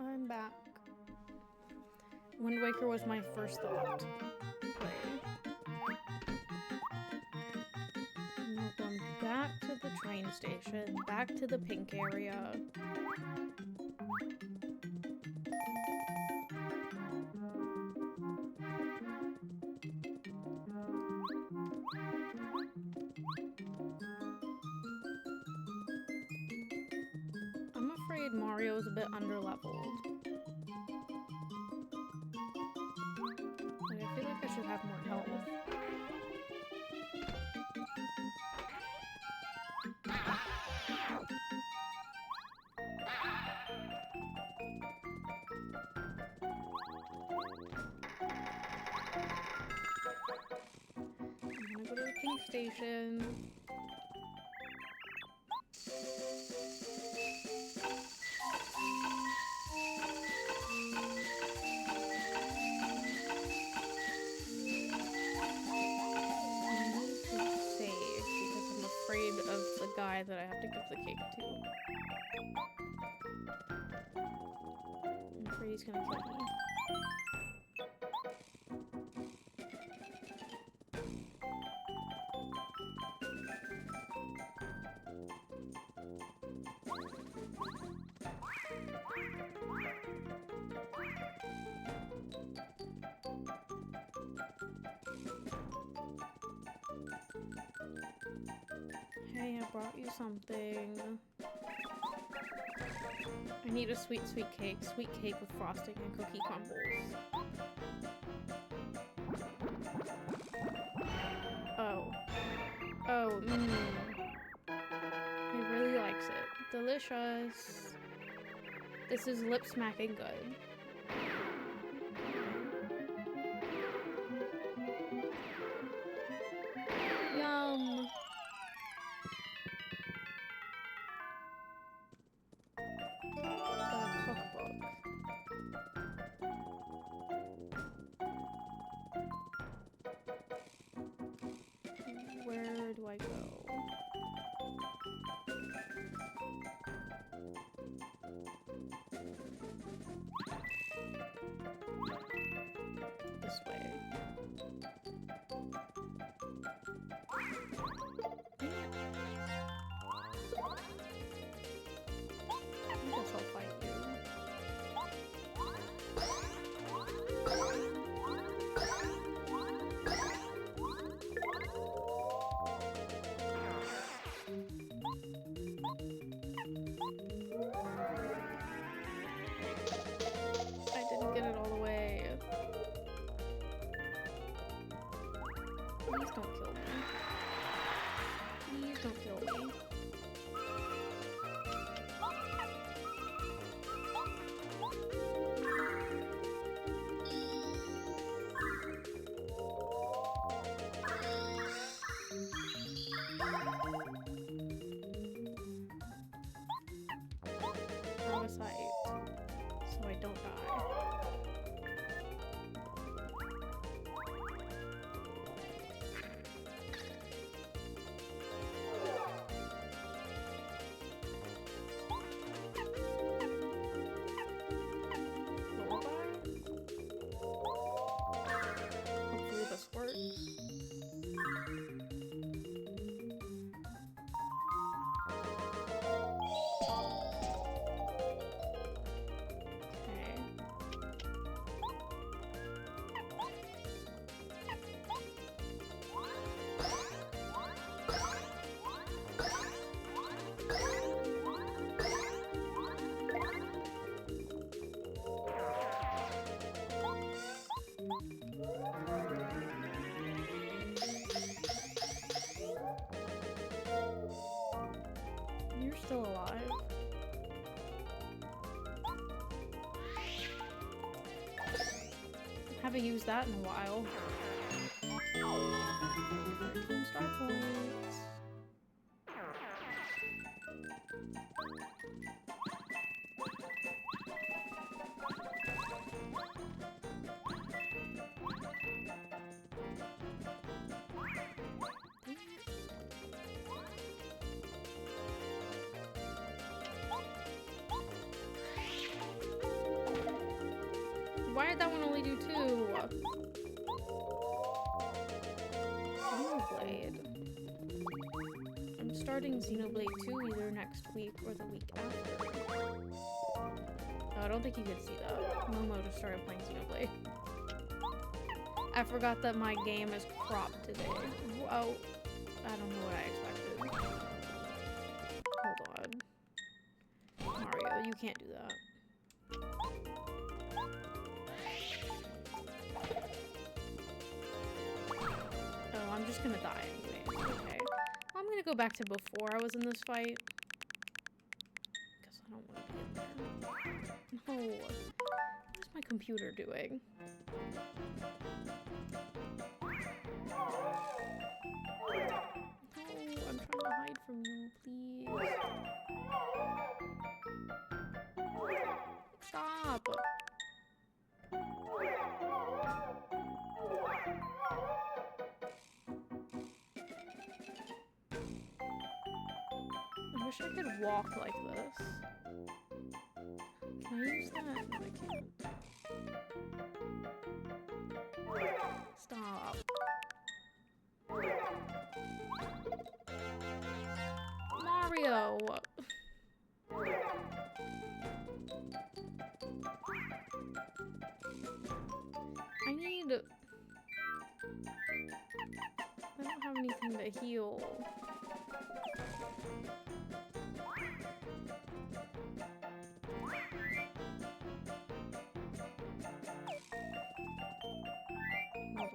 Speaker 2: I'm back. Wind Waker was my first thought to play. And we're going back to the train station, back to the pink area. I'm afraid Mario's a bit underleveled. Like, I feel like I should have more health. I'm gonna go to the pink station. Of the guy that I have to give the cake to. I'm afraid he's gonna kill me. Hey, I brought you something. I need a sweet cake. Sweet cake with frosting and cookie crumbles. Oh. Oh, He really likes it. Delicious. This is lip smacking good. Yum. Where do I go? This way. I guess I'll fight you. I didn't get it all the way. Please don't kill me. Please don't kill me. Parasite, so I don't die. Hopefully this works. You're still alive. Haven't used that in a while. 13 star points. did that one only do 2? Xenoblade. I'm starting Xenoblade 2 either next week or the week after. Oh, I don't think you could see that. Momo just started playing Xenoblade. I forgot that my game is cropped today. Oh, I don't know what I expected. Hold on. Mario, you can't do that. Oh, I'm just gonna die anyway. Okay. Well, I'm gonna go back to before I was in this fight. Because I don't want to be in there. No. What's my computer doing? No, I'm trying to hide from you, please. Stop! I wish I could walk like this. Can I use that? No, I can't. Stop. Mario! I don't have anything to heal. Hold on.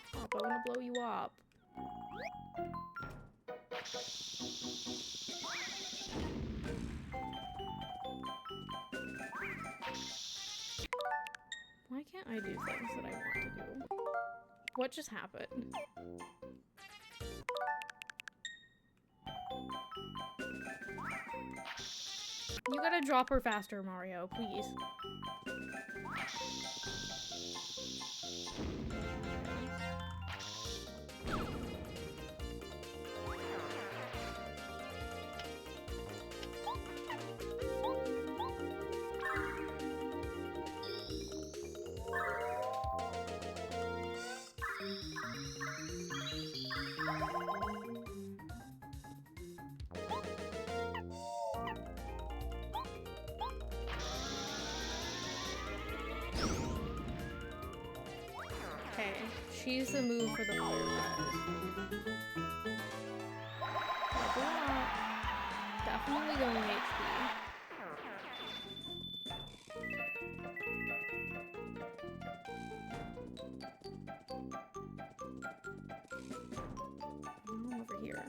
Speaker 2: Stop, I want to blow you up. Why can't I do things that I want to do? What just happened? You gotta drop her faster, Mario, please. Okay, she's the move for the fireflies. Level up. Definitely going HP. I'm over here.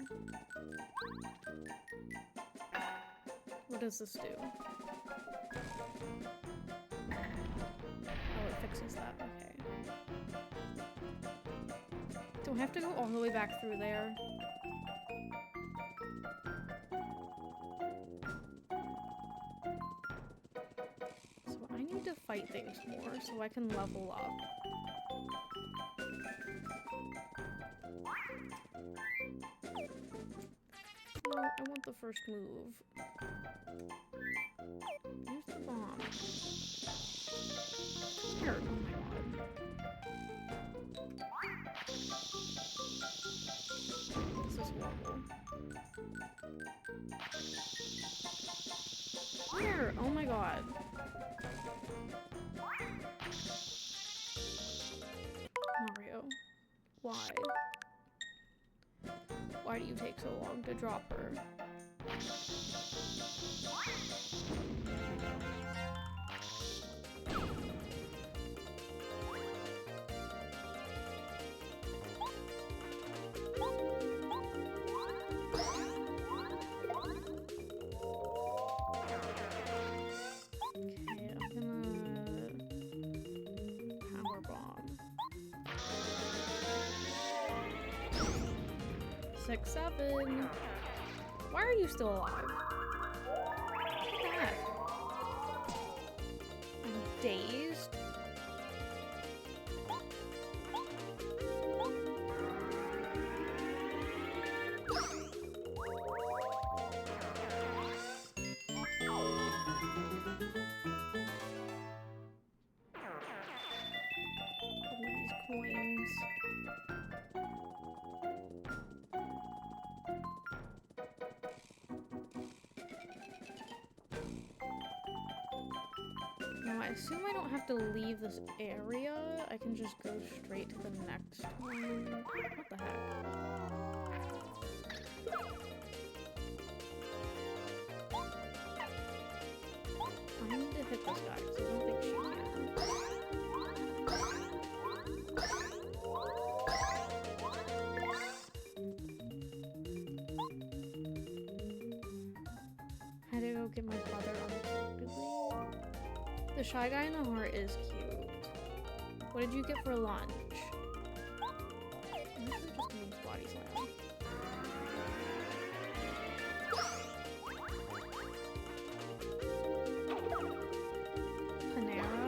Speaker 2: What does this do? Oh, it fixes that. Okay. Do I have to go all the way back through there? So I need to fight things more so I can level up. No, I want the first move. Use the bomb. Here, oh my god. This is horrible. Here, oh my god. Mario, why? Why do you take so long to drop her? Okay, I'm gonna power bomb. 6, 7. Why are you still alive? Look at that. I'm dazed. I assume I don't have to leave this area. I can just go straight to the next one. What the heck? I need to hit this guy because I don't think she can. Had to go get my father unexpectedly. The Shy Guy in the Heart is cute. What did you get for lunch? I'm actually just gonna use Body Slam. Panera?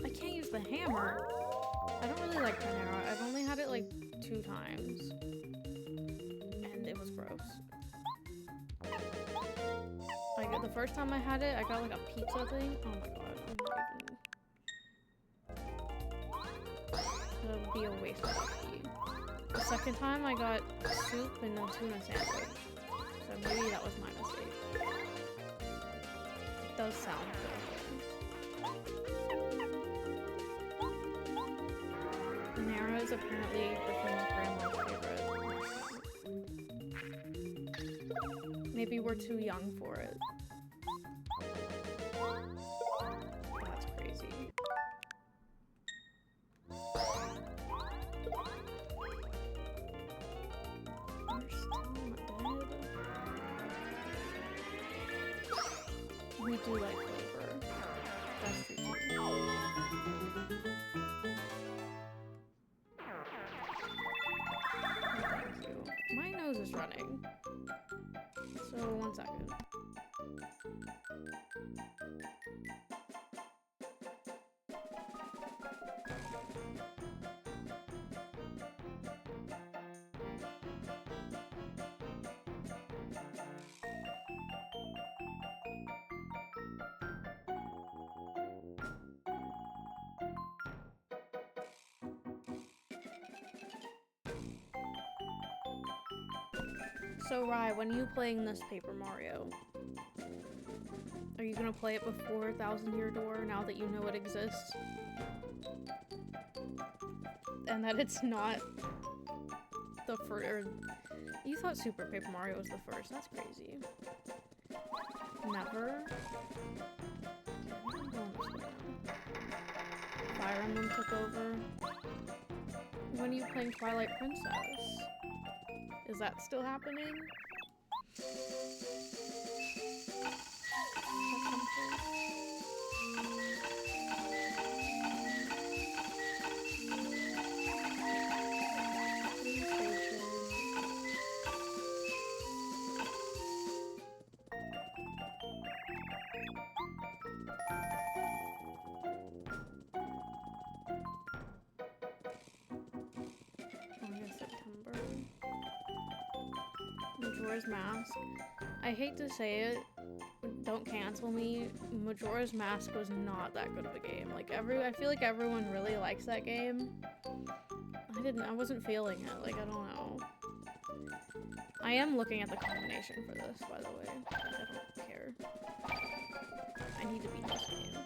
Speaker 2: I can't use the hammer. I don't really like Panera. I've only had it like 2 times. And it was gross. Like, the first time I had it, I got like a pizza thing. Oh my god. It would be a waste of XP. The second time I got soup and a tuna sandwich. So maybe that was my mistake. It does sound good. Panera is apparently Griffin's grandma's favorite. Maybe we're too young for it. That's crazy. We're still not dead. We do like flavor. That's true too. Thank you. My nose is running. So, 1 second. So, Rai, when are you playing this Paper Mario? Are you gonna play it before Thousand Year Door now that you know it exists? And that it's not the first. You thought Super Paper Mario was the first. That's crazy. Never. Fire Emblem took over. When are you playing Twilight Princess? Is that still happening? September. Majora's Mask. I hate to say it, don't cancel me. Majora's Mask was not that good of a game. Like I feel like everyone really likes that game. I wasn't feeling it. Like, I don't know. I am looking at the combination for this, by the way. Like, I don't care. I need to beat this game.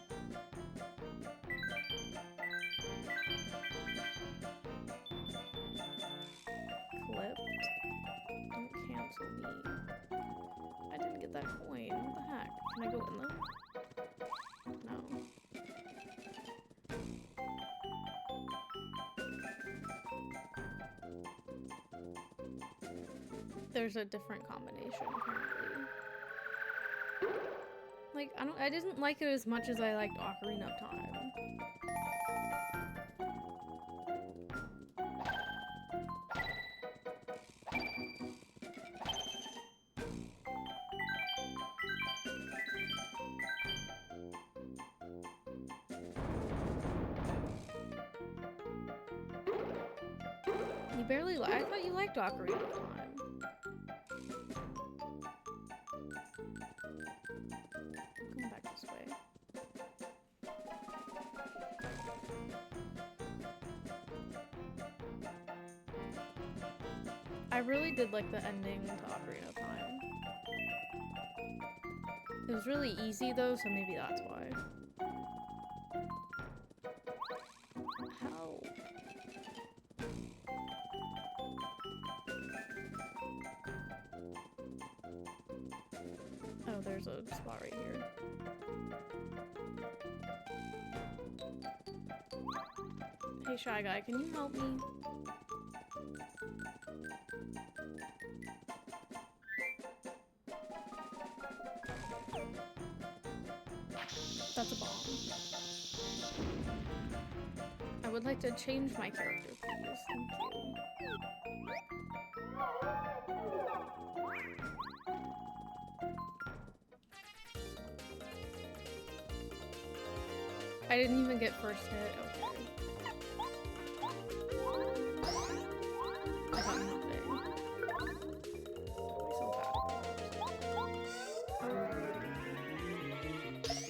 Speaker 2: Clipped. Don't cancel me. I didn't get that coin. What the heck? Can I go in them? No. There's a different combination, apparently. Like, I didn't like it as much as I liked Ocarina of Time. You barely I thought you liked Ocarina of Time. I'm going back this way. I really did like the ending to Ocarina of Time. It was really easy though, so maybe that's why. there's a spot right here. Hey, Shy Guy, can you help me? That's a bomb. I would like to change my character, please. Thank you. I didn't even get first hit. Okay. I got nothing. So bad.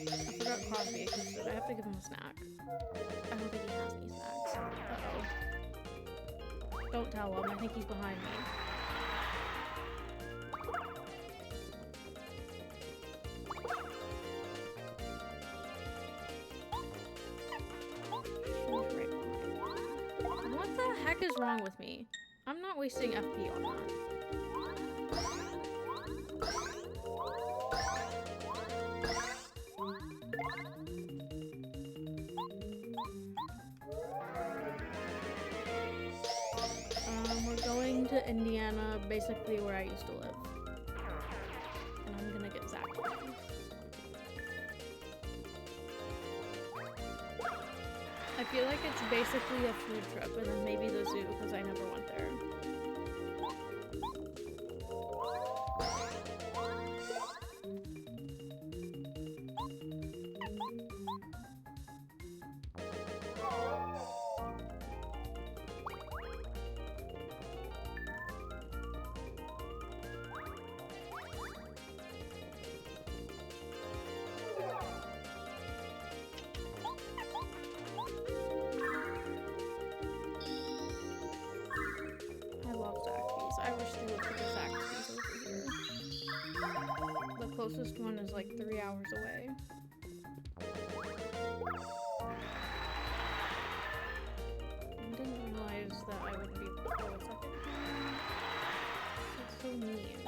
Speaker 2: I forgot Crosby existed. I have to give him a snack. I don't think he has any snacks. Uh-oh. Don't tell him. I think he's behind me. What the heck is wrong with me? I'm not wasting FP on that. We're going to Indiana, basically where I used to live. And I'm gonna get Zach. I feel like it's basically a food trip, and then maybe the zoo, because I never went there. I wish they would put the Zaxby's over here. The closest one is like 3 hours away. I didn't realize that I wouldn't be able to go a second time. That's so mean.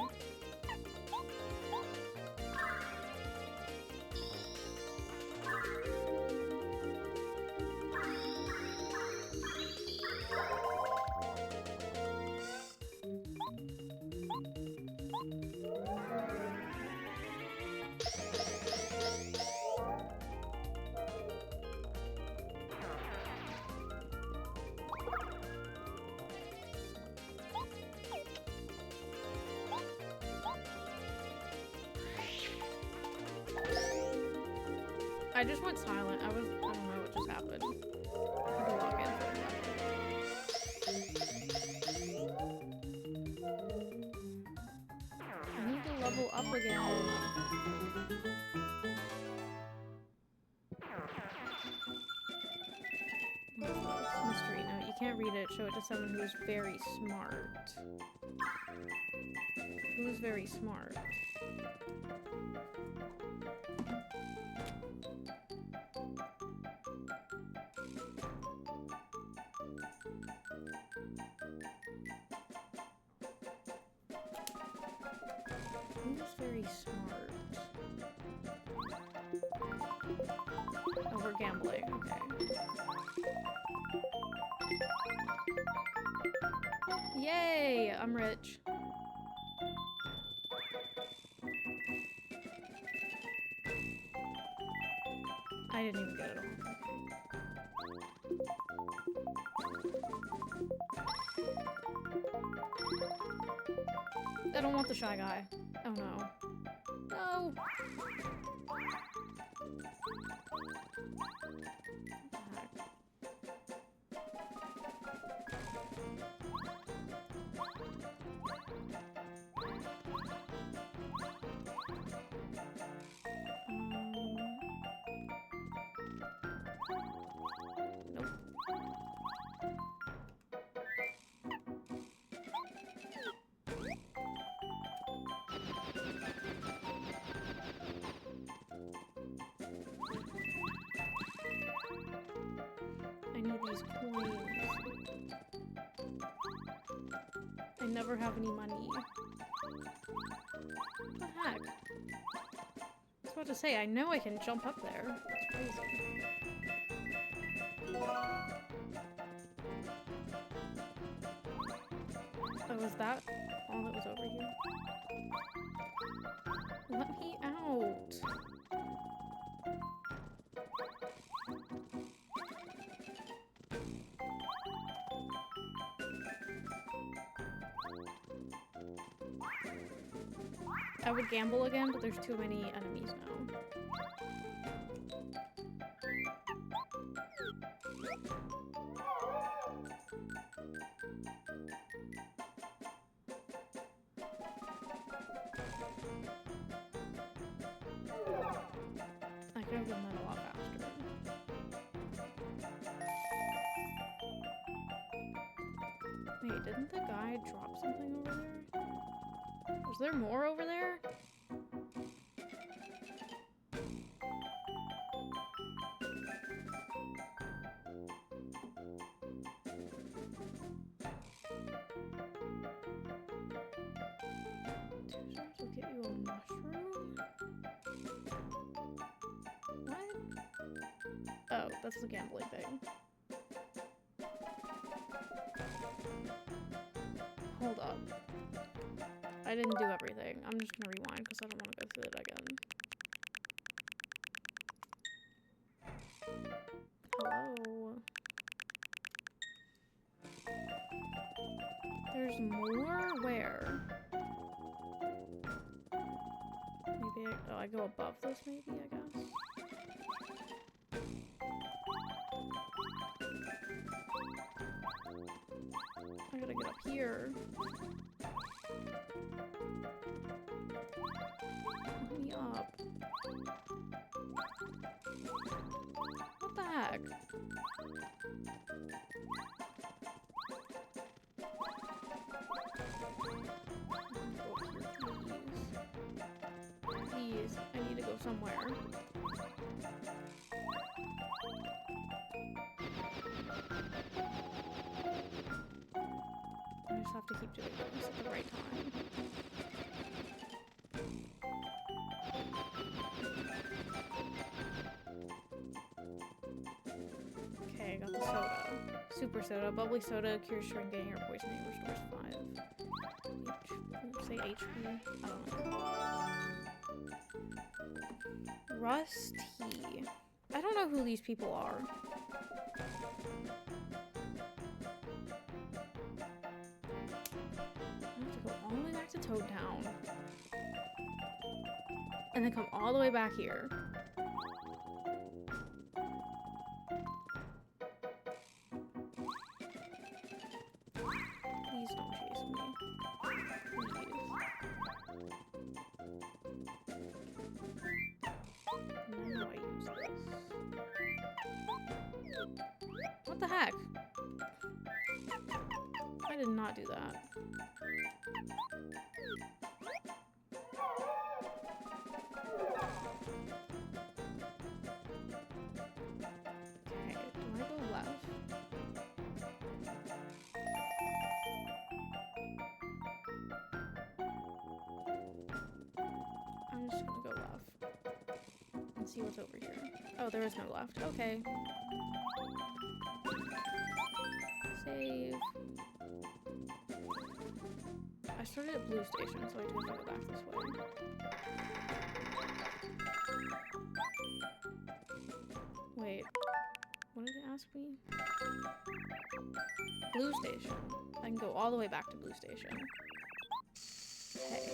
Speaker 2: I just went silent. I don't know what just happened. I had to walk in. I need to level up again. Mystery note. You can't read it. Show it to someone who's very smart. Who's very smart? Who's very smart? Oh, we're gambling. Okay. Yay! I'm rich. I didn't even get it all. I don't want the Shy Guy. Oh no. No! Nope. I need these I never have any money. What the heck? I was about to say, I know I can jump up there. That's crazy. Oh, was that all that was over here? Let me out! I would gamble again, but there's too many enemies now. I could have done that a lot faster. Wait, didn't the guy drop something over there? Was there more over there? $2 will get you a mushroom? What? Oh, that's the gambling thing. Hold up. I didn't do everything. I'm just gonna rewind because I don't want to go through it again. Hello? There's more? Where? Maybe I go above this maybe, I guess? I gotta get up here. Let me up. What the heck? Please, I need to go somewhere. I just have to keep doing this at the right time. Okay, I got the soda. Super soda, bubbly soda, cures shrinking or poisoning, restores 5. Say HP? I don't know. Rusty. I don't know who these people are. I have to go all the way back to Toad Town. And then come all the way back here. Please don't chase me. Please. Now I use this. What the heck? I did not do that. Okay, do I go left? I'm just gonna go left and see what's over here. Oh, there is no left. Okay. Save. I started at Blue Station, so I do have to go back this way. Wait. What did it ask me? Blue Station. I can go all the way back to Blue Station. Okay.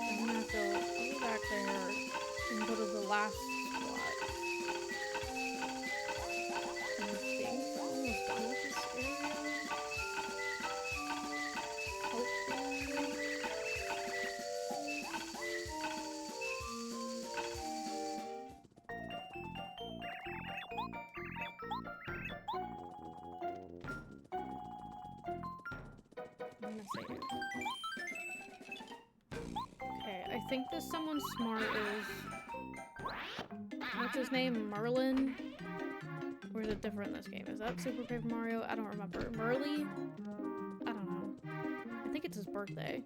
Speaker 2: I'm gonna have to go all the way back there and go to the last spot. I think I'm almost done with this area. Hopefully. I'm gonna save. Okay, I think this someone smart is... What's his name? Merlin? Or is it different in this game? Is that Super Paper Mario? I don't remember. Merly? I don't know. I think it's his birthday.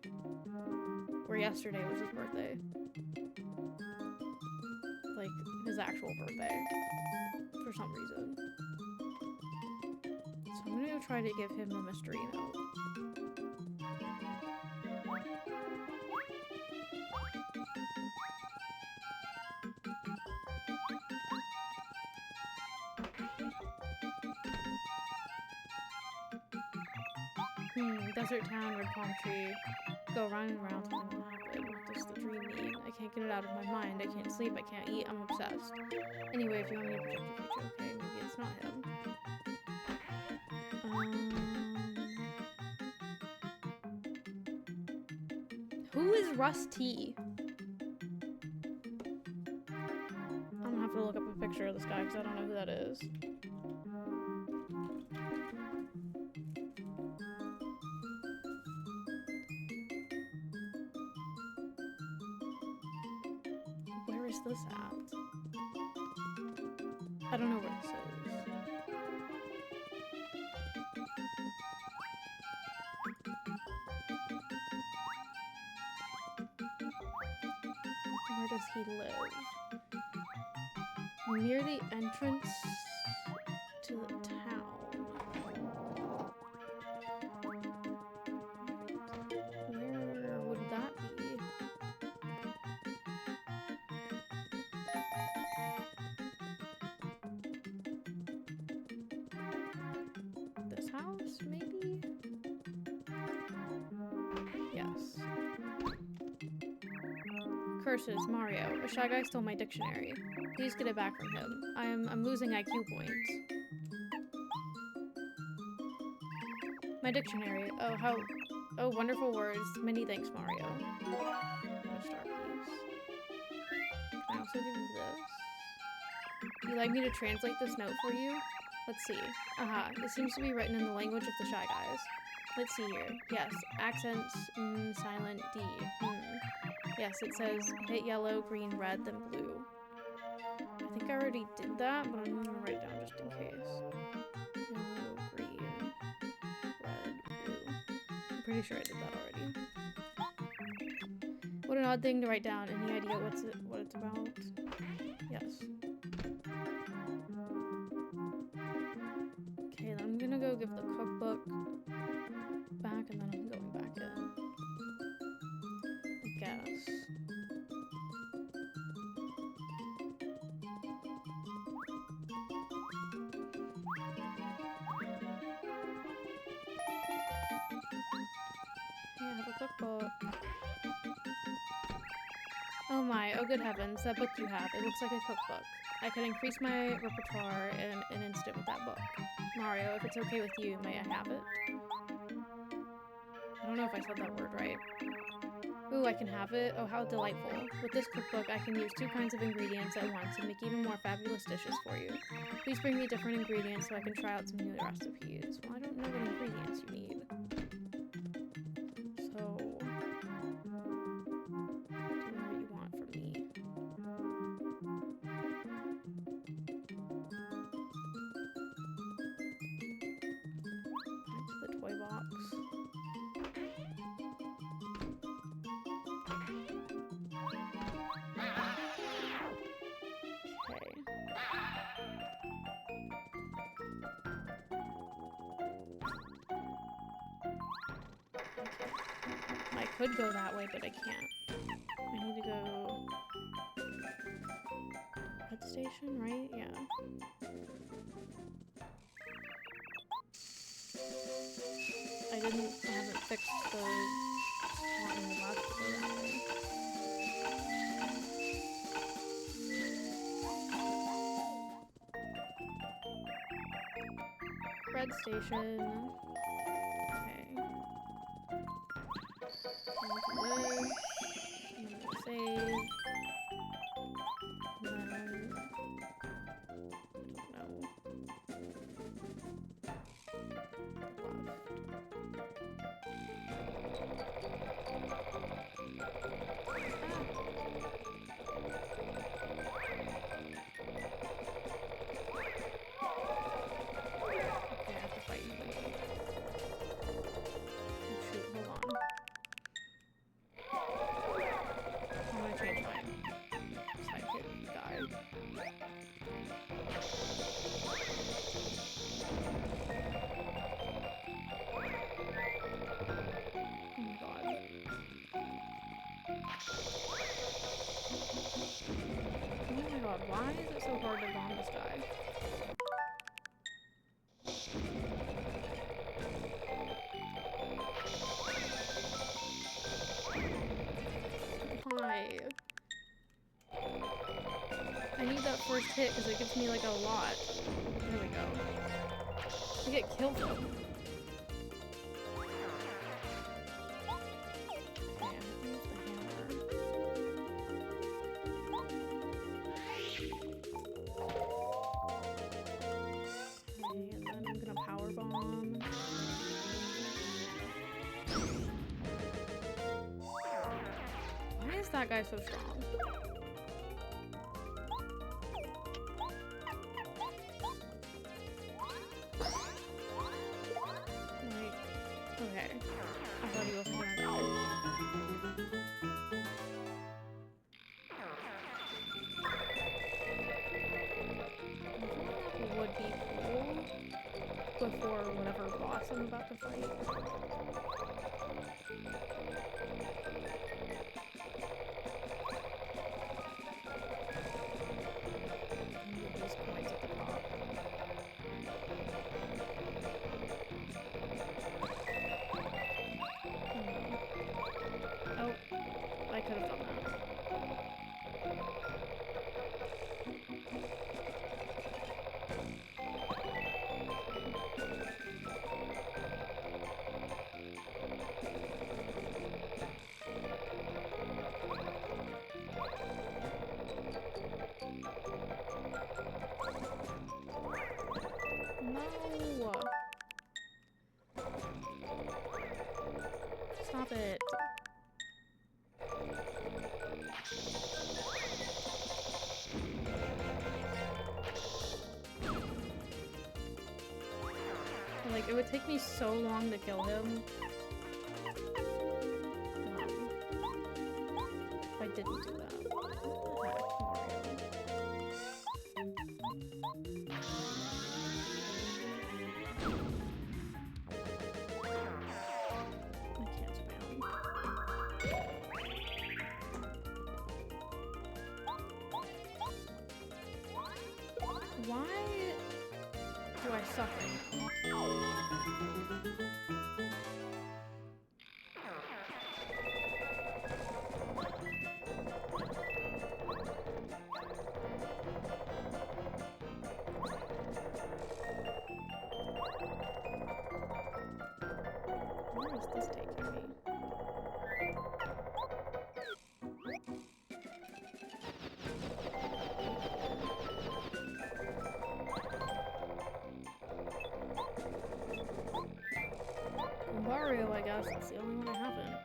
Speaker 2: Or yesterday was his birthday. Like, his actual birthday. For some reason. So I'm gonna go try to give him the mystery note. Desert town, red palm tree. Go around and around, tell me what happened. What does the dream mean? I can't get it out of my mind. I can't sleep, I can't eat, I'm obsessed. Anyway, if you want me to project your future, okay, maybe it's not him. Who is Rusty? I'm gonna have to look up a picture of this guy because I don't know who that is. Where is this at? I don't know where this is. Where does he live? Near the entrance to the town. Where would that be? This house, maybe? Yes. Curses, Mario. A shy guy stole my dictionary. Please get it back from him. I'm losing IQ points. My dictionary. Oh, wonderful words. Many thanks, Mario. I'm gonna start these. Can I also give you this? You'd like me to translate this note for you? Let's see. Aha, it seems to be written in the language of the Shy Guys. Let's see here. Yes, accents, silent D. Yes, it says hit yellow, green, red, then blue. I think I already did that, but I'm gonna write it down just in case. Yellow, green, red, blue. I'm pretty sure I did that already. What an odd thing to write down. Any idea what it's about? Yes. Okay, then I'm gonna go give the cookbook back, and then I'm going back in. I guess. Hey, I have a cookbook. Oh my, oh good heavens, that book you have, it looks like a cookbook. I could increase my repertoire in an instant with that book. Mario, if it's okay with you, may I have it? I don't know if I said that word right. Ooh, I can have it? Oh, how delightful. With this cookbook, I can use 2 kinds of ingredients at once and make even more fabulous dishes for you. Please bring me different ingredients so I can try out some new recipes. Well, I don't know what ingredients you need. So... do you know what you want from me? Back to the toy box. Okay. I could go that way, but I can't. I need to go... Pet station, right? Yeah. I haven't fixed the spot in the left to go that way. Red station. Okay. Save. And then... I don't know. Left. Why is it so hard to bomb this guy? Why? I need that first hit because it gives me like a lot. There we go. I get killed though. Okay, here's the hammer. Okay, and then I'm gonna power bomb. Why is that guy so strong? Okay. I thought he wasn't gonna die. Would be cool before whatever boss I'm about to fight. Get these coins at the top. Oh, I could have done that. No! Stop it. Like, it would take me so long to kill him. If I didn't do that. What the heck, Mario? I can't spam. Why do I suck right now? Where is this taking me? Mario, I guess. It's the only one I haven't.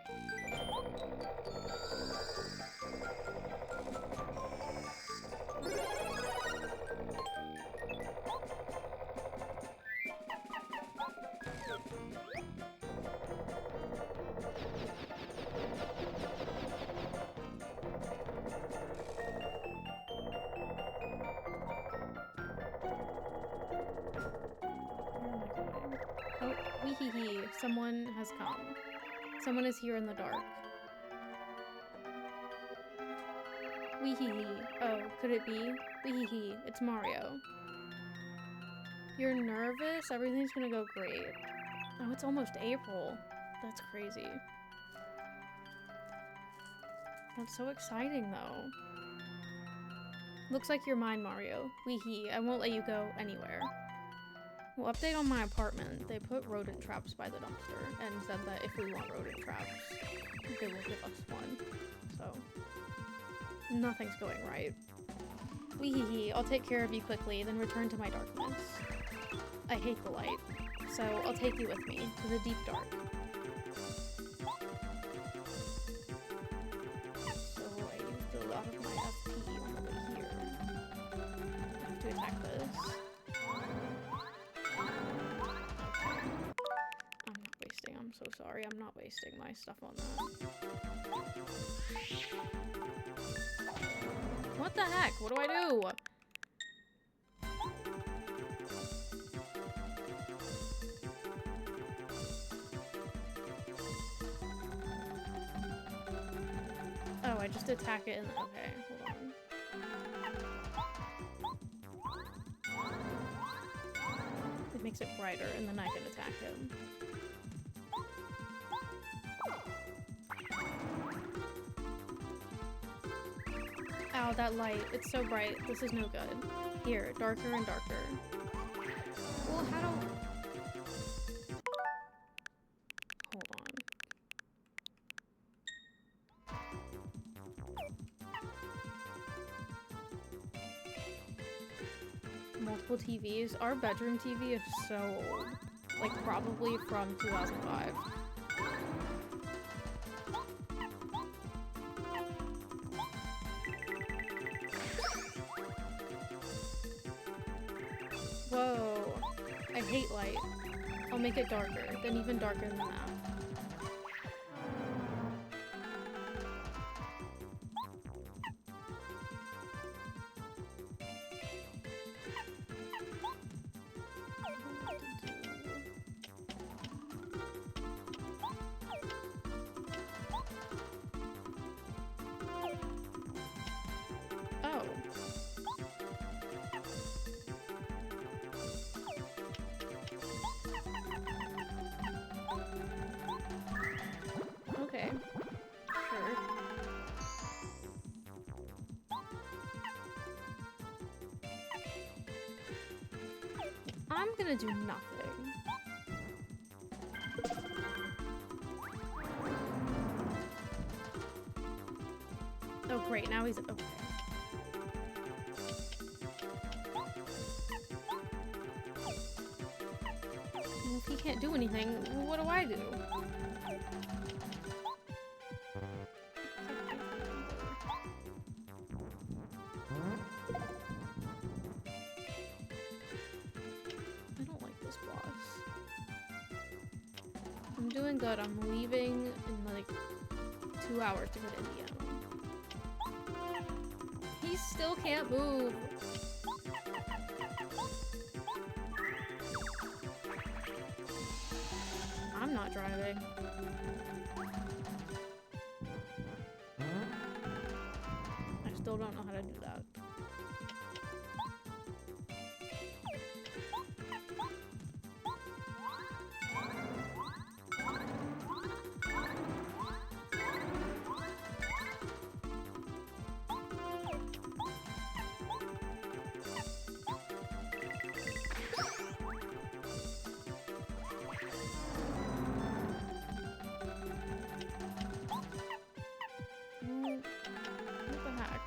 Speaker 2: Oh, wee-hee-hee. Someone has come. Someone is here in the dark. Wee-hee-hee. Oh, could it be? Wee-hee-hee. It's Mario. You're nervous? Everything's gonna go great. Oh, it's almost April. That's crazy. That's so exciting, though. Looks like you're mine, Mario. Wee-hee. I won't let you go anywhere. Well, update on my apartment. They put rodent traps by the dumpster and said that if we want rodent traps, they will give us one. So, nothing's going right. Wee-hee-hee. I'll take care of you quickly, then return to my darkness. I hate the light, so I'll take you with me to the deep dark. So I used a lot of my FP on the way here. I have to attack this. I'm not wasting, I'm so sorry, I'm not wasting my stuff on that. What the heck? What do I do? Oh, I just attack it and okay, hold on. makes it brighter, and then I can attack him. Ow, that light. It's so bright. This is no good. Here, darker and darker. Well, how do... Hold on. Multiple TVs. Our bedroom TV is so old. Like, probably from 2005. Whoa. I hate light. I'll make it darker, then even darker than that. Oh. Okay. Sure. I'm gonna do nothing. Oh great, now he's okay. Well, if he can't do anything, what do I do? I don't like this boss. I'm doing good. I'm leaving in like 2 hours to go to Indiana. He still can't move. I'm not driving. I still don't know how to do that. What the heck?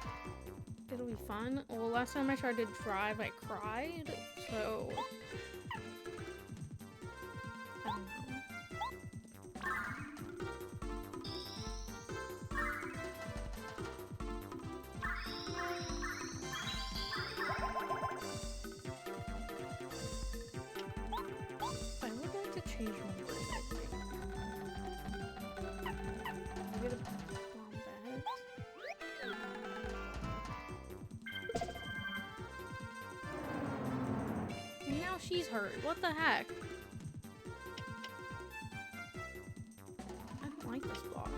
Speaker 2: It'll be fun. Well, last time I tried to drive, I cried, so... I don't know. I would like to change numbers, I think. I get a Bombette. Now she's hurt. What the heck? I don't like this boss.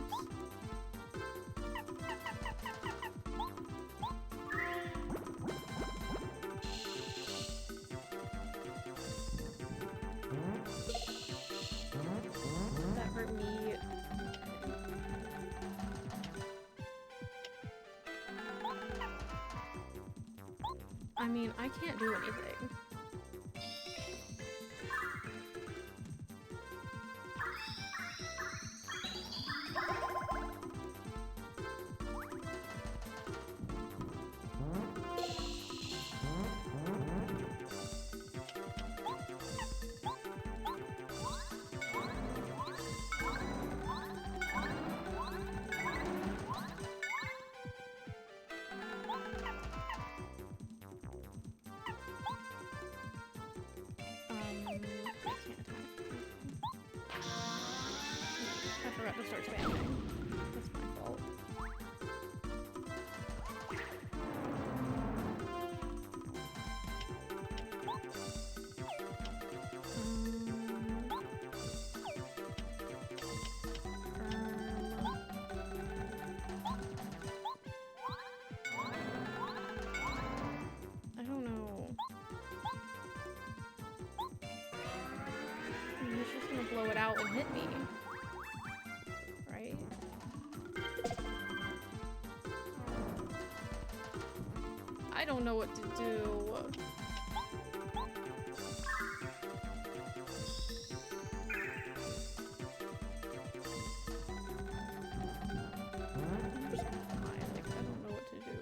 Speaker 2: That hurt me. I mean, I can't do anything. I can't attack. I forgot to start spamming. That's my fault. I don't know. out and hit me. Right? I don't know what to do. I'm just gonna die. Like, I don't know what to do.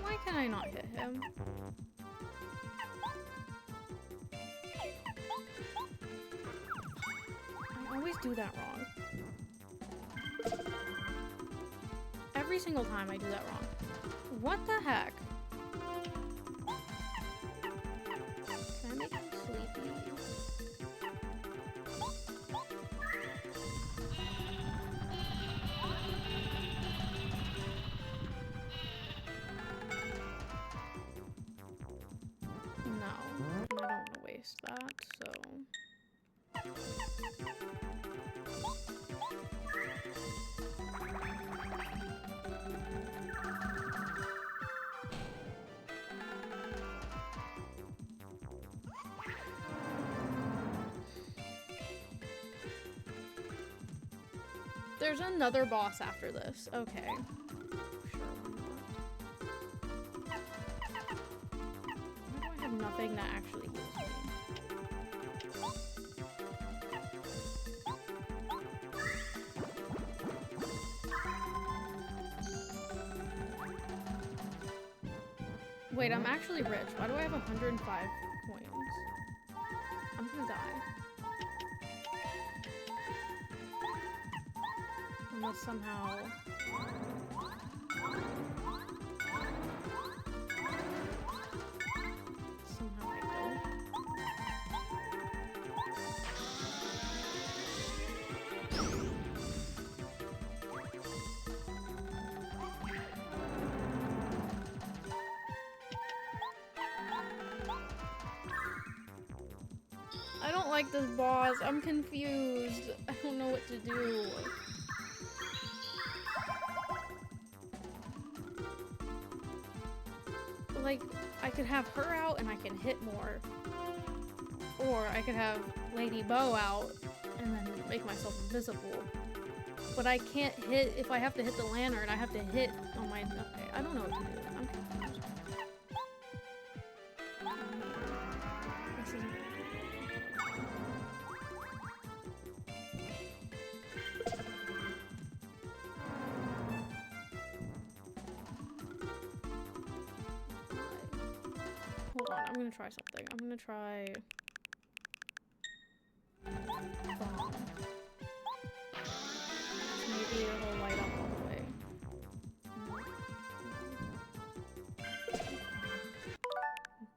Speaker 2: Why can I not hit him? I always do that wrong. Every single time I do that wrong. What the heck? Can I make him sleepy? No, and I don't want to waste that, so... There's another boss after this. Okay. Sure, why not? Why do I have nothing that actually heals me? Wait, I'm actually rich. Why do I have 105 coins? I'm gonna die. Unless somehow... Somehow I don't. I don't like this boss. I'm confused. I don't know what to do. Like, I could have her out and I can hit more. Or I could have Lady Bow out and then make myself invisible. But I can't hit, if I have to hit the lantern, I have to hit on my, okay, I don't know what to do. I'm confused. This isn't... Hold on, I'm gonna try something. I'm gonna try... bomb. Maybe it'll light up all the way.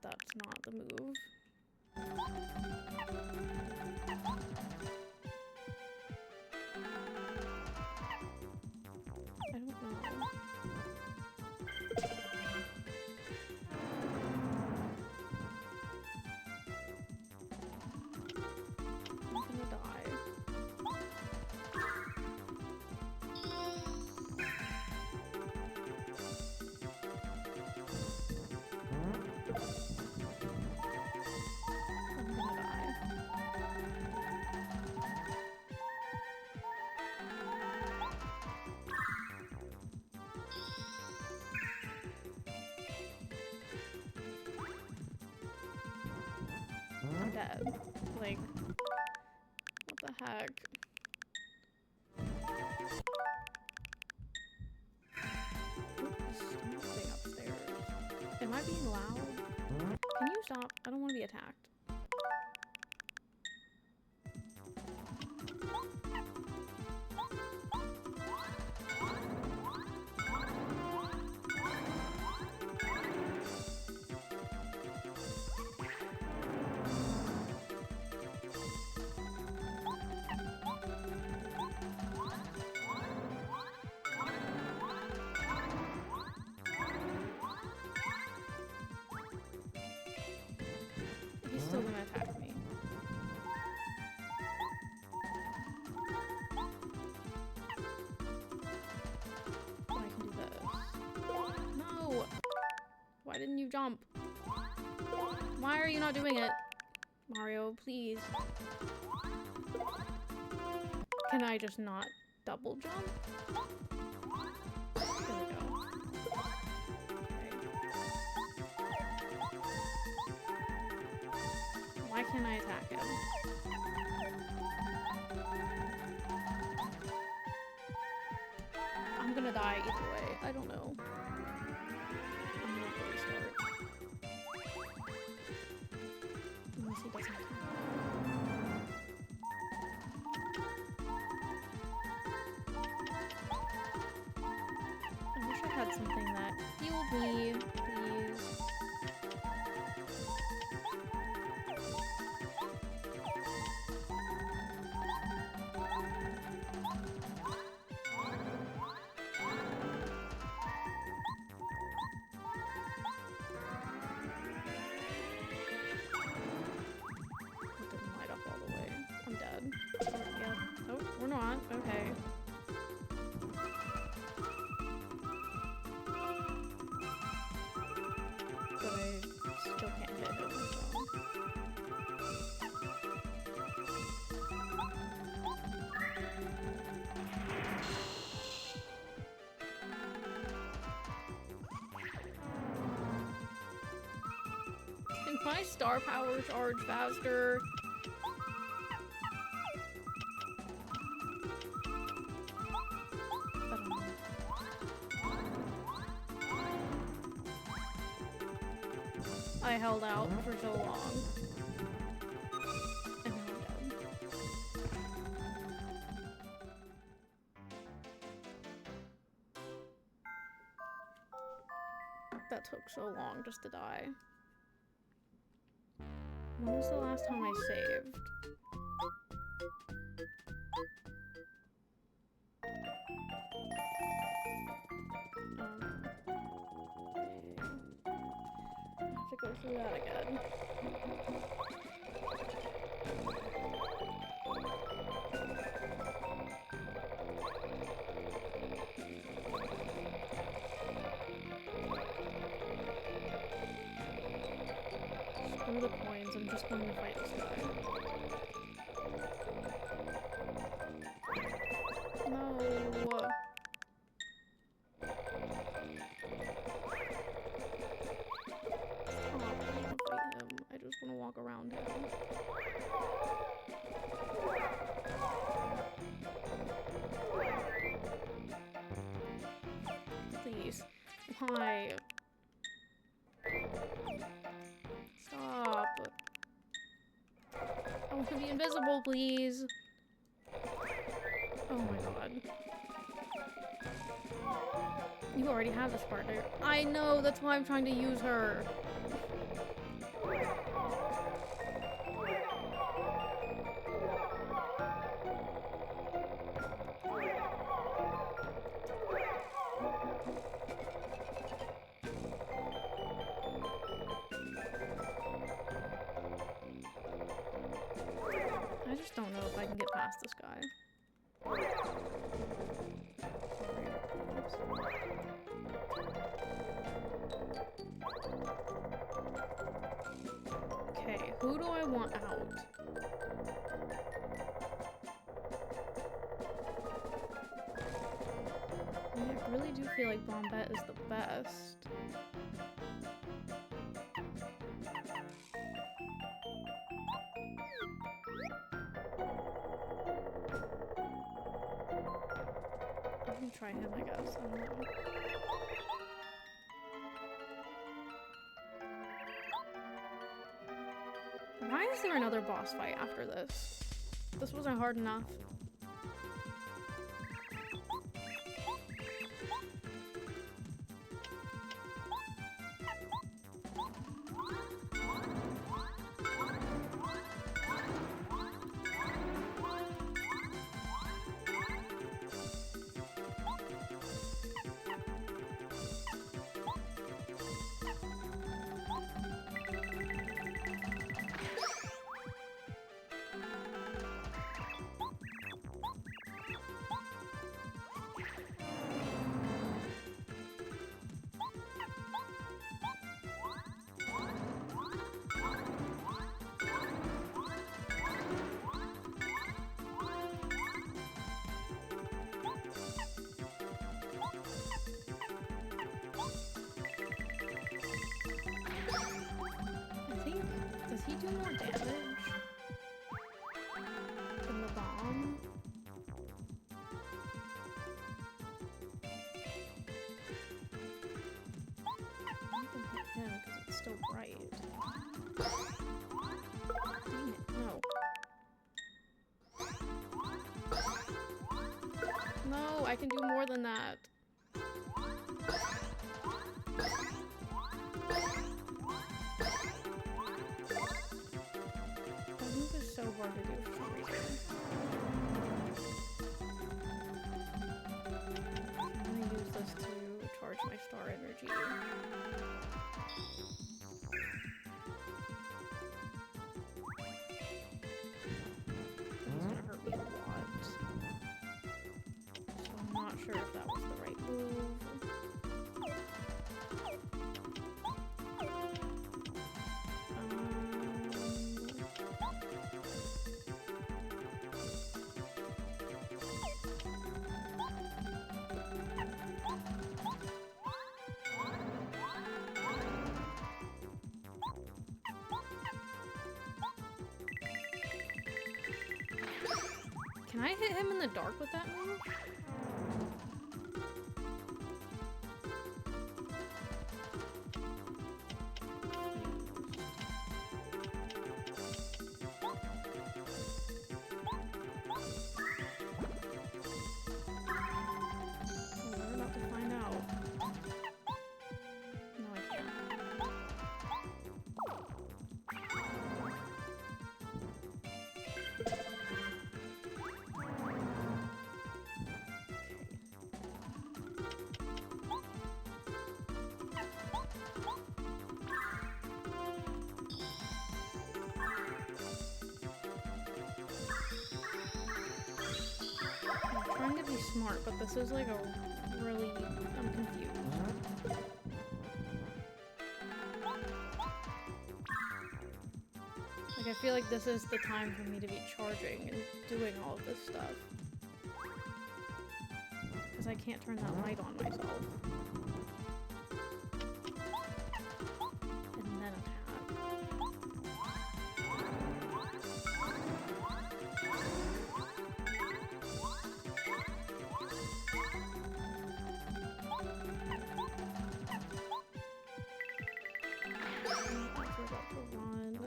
Speaker 2: That's not the move. I don't know. I'm gonna die. I'm gonna die. I'm dead. Like, what the heck? Who's stomping upstairs? Am I being loud? Can you stop? I don't want to be attacked. jump. Why are you not doing it? Mario, please. Can I just not double jump? There we go. Okay. Why can't I attack him? I'm gonna die either way. I don't know. I'm gonna have to restart. Unless he doesn't attack. I wish I had something that healed me, please. It didn't light up all the way. I'm dead. Oh, yeah. Oh, we're not. Okay. But I still can't hit him, so. Can my star power charge faster? I don't know. I held out for so long. And now I'm dead. That took so long just to die. When was the last time I saved? I have to go through that again. Screw the coins, I'm just going to fight this guy. No. Oh, I don't want to fight him. I just want to walk around him. Please. Why? Stop. I want to be invisible, please. Oh my god. You already have this partner. I know, that's why I'm trying to use her. I just don't know if I can get past this guy. Okay, who do I want out? I mean, I really do feel like Bombette is the best. I can try him, I guess. I don't know. Why is there another boss fight after this? This wasn't hard enough. it's still bright. Dang it, no. No, I can do more than that. That move is so hard to do for some reason. I'm gonna use this to charge my star energy. It's gonna hurt me a lot. So I'm not sure if that was the right move. Can I hit him in the dark with that move? We're about to find out. No, I can't. I'm trying to be smart, but this is like a really... I'm confused. Like, I feel like this is the time for me to be charging and doing all of this stuff. Because I can't turn that light on myself. And then attack. We're about to run.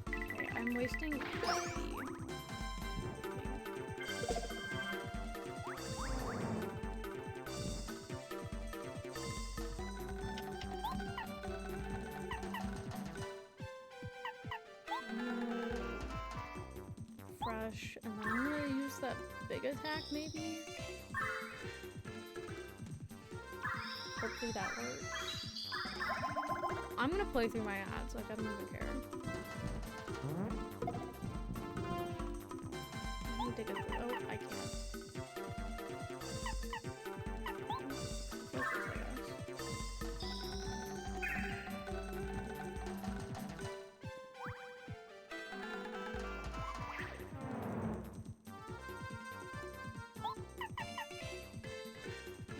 Speaker 2: Okay, I'm wasting XP. Fresh, and then I'm gonna use that big attack maybe? Hopefully that works. I'm gonna play through my ads, like I don't even care. I need to get the- oh, I can't. Focus, I guess.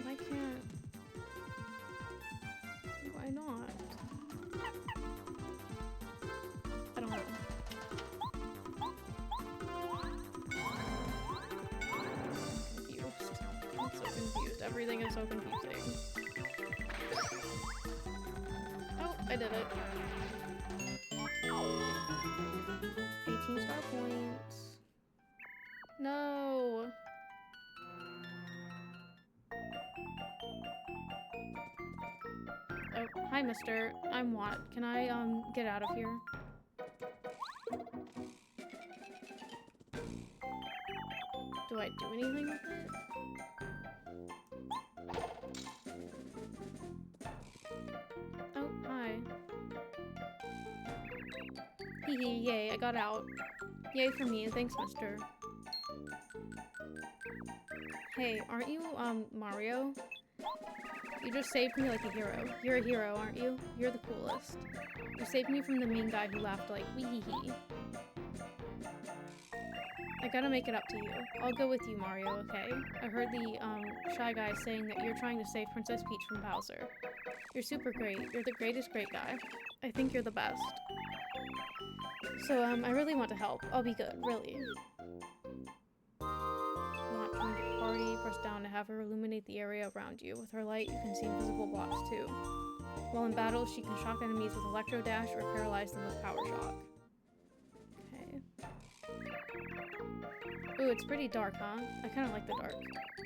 Speaker 2: I can't. Why not? I don't know. Confused. I'm so confused. Everything is so confusing. Oh, I did it. 18 star points. No. Oh, hi, mister. I'm Watt. Can I, get out of here? Do I do anything with it? Oh, hi. Hee hee, yay, I got out. Yay for me, thanks, mister. Hey, aren't you, Mario? You just saved me like a hero. You're a hero, aren't you? You're the coolest. You saved me from the mean guy who laughed like, wee hee hee. I gotta make it up to you. I'll go with you, Mario, okay? I heard the, Shy Guy saying that you're trying to save Princess Peach from Bowser. You're super great. You're the greatest great guy. I think you're the best. So, I really want to help. I'll be good, really. Not join the party. Press down to have her illuminate the area around you. With her light, you can see invisible blocks, too. While in battle, she can shock enemies with Electro Dash or paralyze them with Power Shock. Okay. Ooh, it's pretty dark, huh? I kind of like the dark.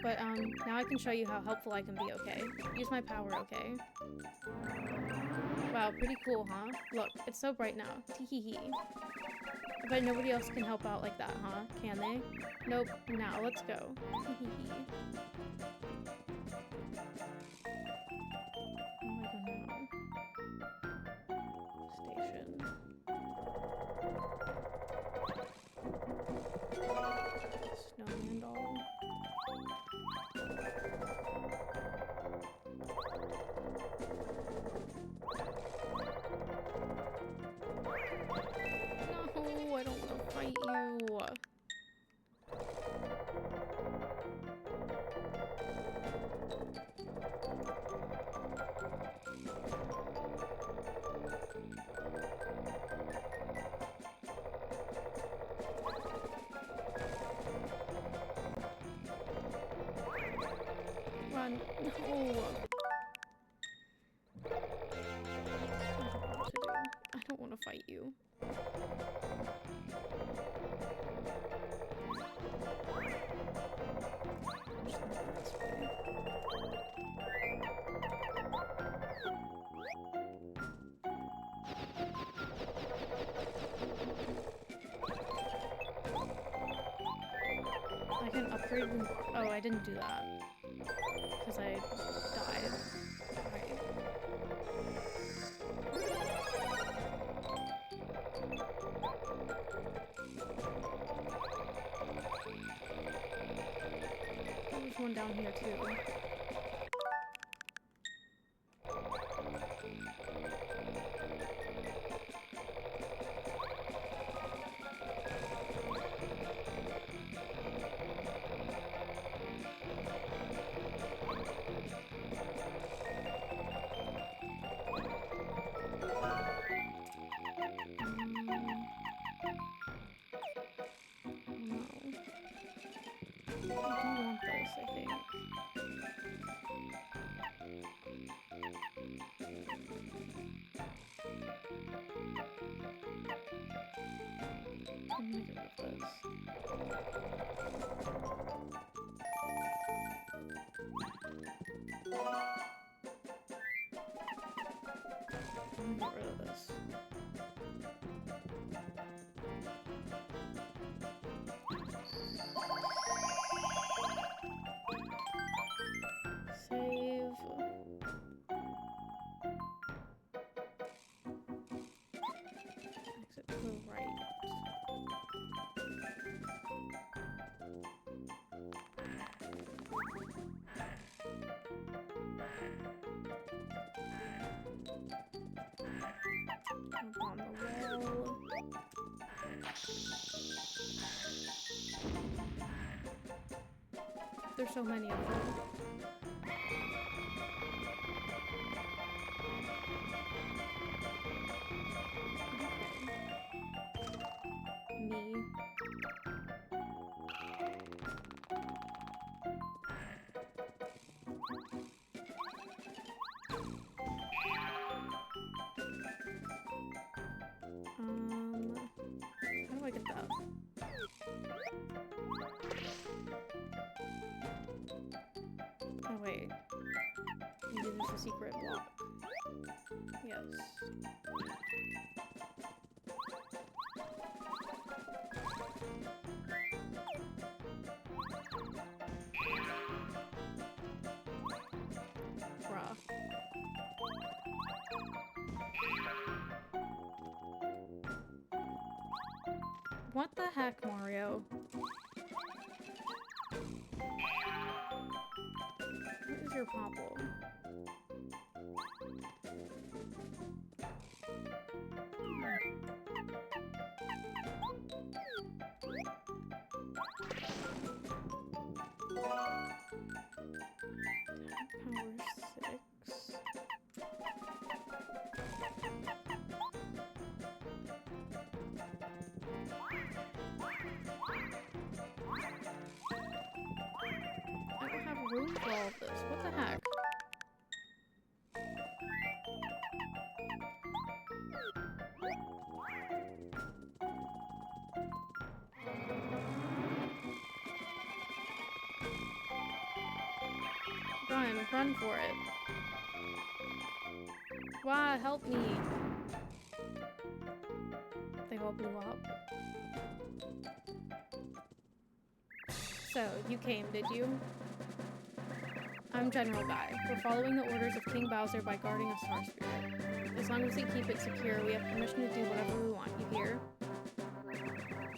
Speaker 2: But, now I can show you how helpful I can be, okay? Use my power, okay? Wow, pretty cool, huh? Look, it's so bright now. Tee-hee-hee. I bet nobody else can help out like that, huh? Can they? Nope. Now, let's go. Tee-hee-hee. Oh my god, no. Station. Snowman doll. No, I don't want to fight you. Run. No. I don't want to fight you. Just gonna go this way. I can upgrade them. Oh, I didn't do that. Because I died. Right. There's one down here too. No. I do want this, I think. I'm gonna get rid of this. I'm gonna get rid of this. Save. Exit to the right. Up on the wall. There's so many of them. Okay. Me. How do I get that? Oh wait. Maybe there's a secret block. Yes. Bruh. What the heck, Mario? What is your problem? Power 6. room for all of this. What the heck? Run, run for it. Why, help me. They all blew up. So, you came, did you? I'm General Guy. We're following the orders of King Bowser by guarding a star spirit. As long as we keep it secure, we have permission to do whatever we want, you hear?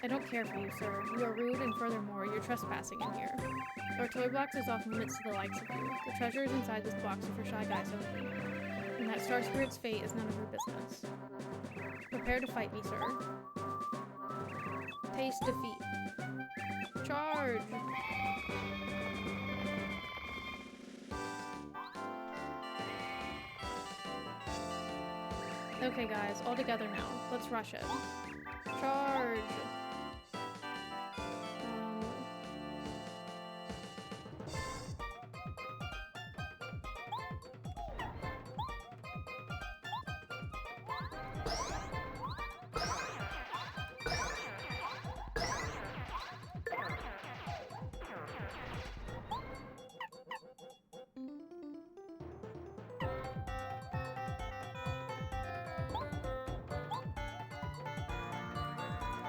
Speaker 2: I don't care for you, sir. You are rude, and furthermore, you're trespassing in here. Our toy box is off limits to the likes of you. The treasure is inside this box and for shy guys only. And that star spirit's fate is none of your business. Prepare to fight me, sir. Taste defeat. Charge! Okay guys, all together now. Let's rush it. Charge!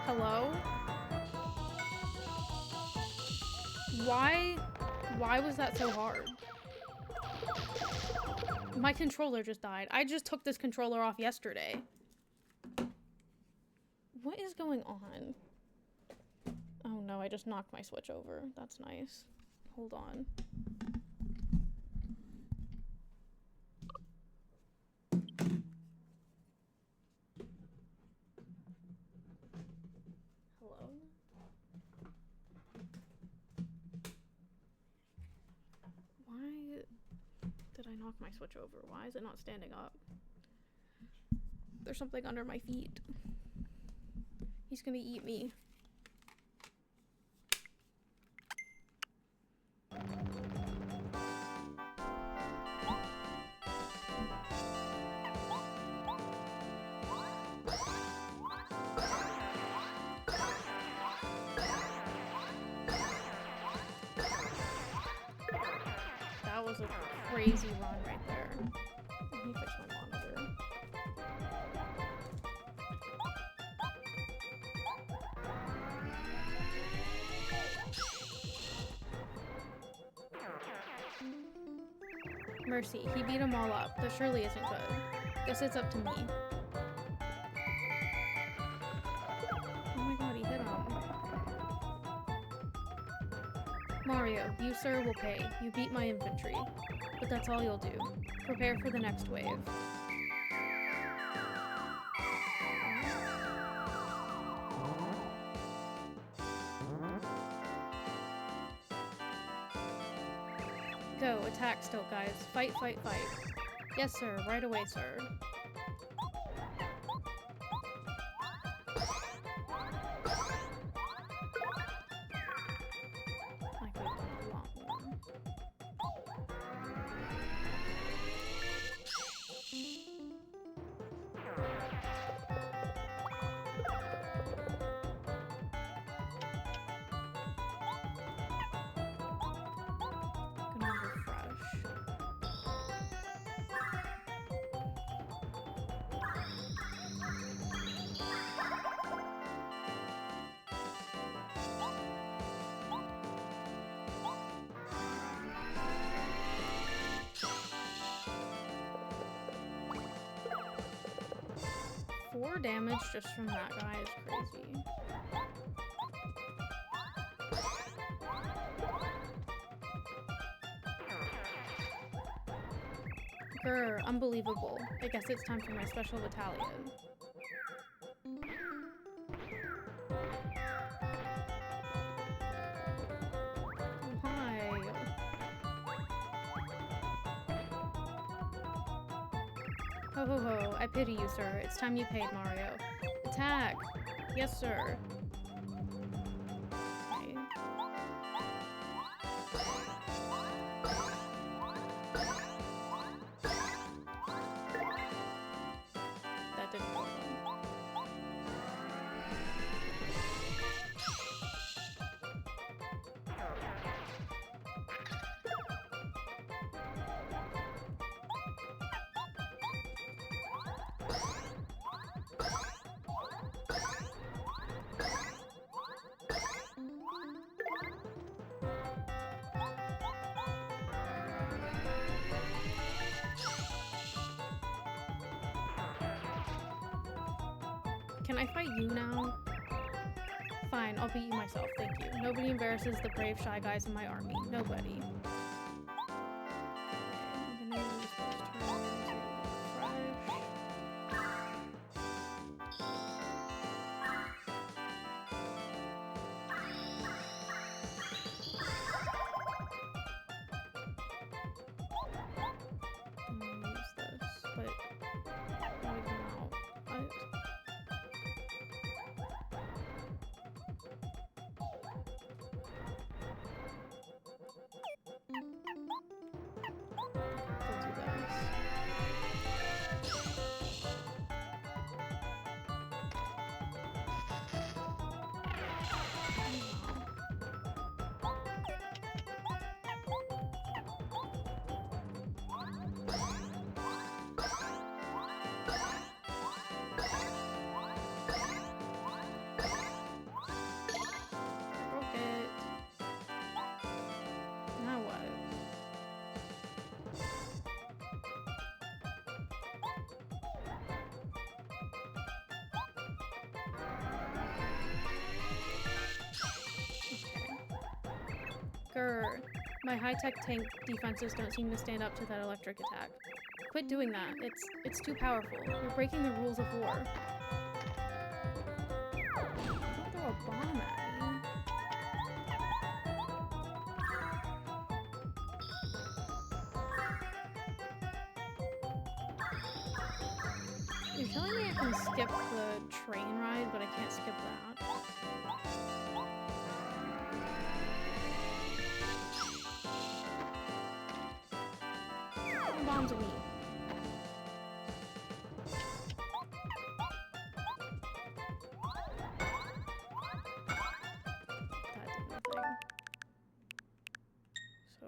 Speaker 2: Hello? Why was that so hard? My controller just died. I just took this controller off yesterday. What is going on? Oh no, I just knocked my Switch over. That's nice. Hold on. Knock my Switch over. Why is it not standing up? There's something under my feet. He's gonna eat me. That was a crazy run right there. Let me fix my monitor. Mercy, he beat them all up. That surely isn't good. Guess it's up to me. Oh my god, he hit him. Mario, you sir will pay. You beat my infantry. But that's all you'll do. Prepare for the next wave. Go, attack still, guys. Fight, fight, fight. Yes, sir. Right away, sir. I could have done a lot more. Gonna refresh. Four damage just from that guy is crazy. Grr, unbelievable. I guess it's time for my special battalion. Oh, hi. Ho ho ho, I pity you, sir. It's time you paid, Mario. Attack! Yes, sir. Okay. Can I fight you now? Fine, I'll beat you myself, thank you. Nobody embarrasses the brave shy guys in my army. Nobody. Okay, I'm gonna use this turn to refresh. I'm gonna use this, but right now, what? We'll do this. I broke it. Now what? Grr. My high-tech tank defenses don't seem to stand up to that electric attack. Quit doing that. It's too powerful. You're breaking the rules of war. Don't throw a bomb at me. You're telling me I can skip the train ride, but I can't skip that. Throwing bombs at me. That did nothing. So,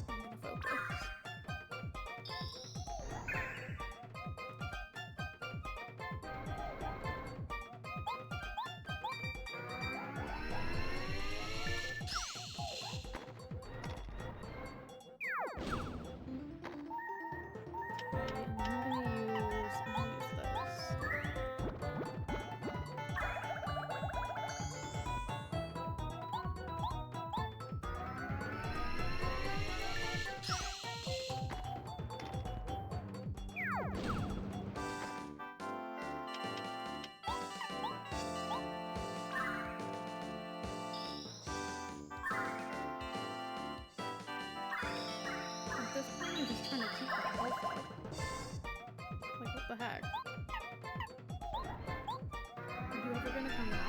Speaker 2: I'm gonna focus. Okay, and then I'm gonna use this. At this point, I'm just trying to keep my health up. Like, what the heck? Are you ever gonna come out?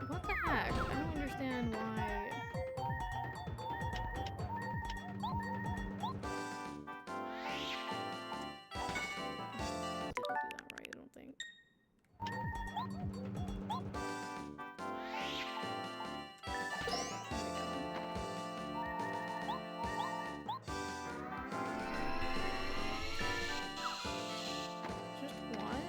Speaker 2: What the heck? I don't understand why. Didn't do that right, I don't think. Just one?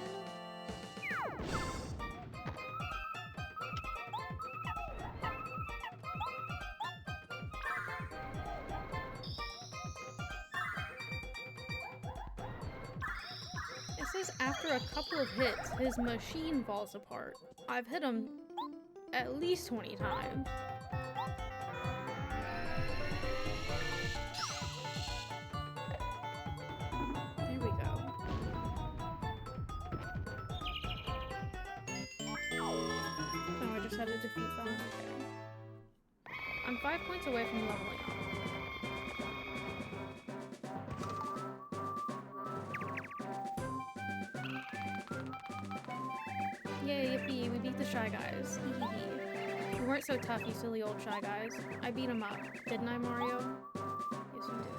Speaker 2: It says after a couple of hits, his machine falls apart. I've hit him at least 20 times. There we go. Oh, I just had to defeat them. Okay. I'm 5 points away from leveling up. Yay, yippee, we beat the Shy Guys. Hee hee hee. You weren't so tough, you silly old Shy Guys. I beat him up. Didn't I, Mario? Yes, you did.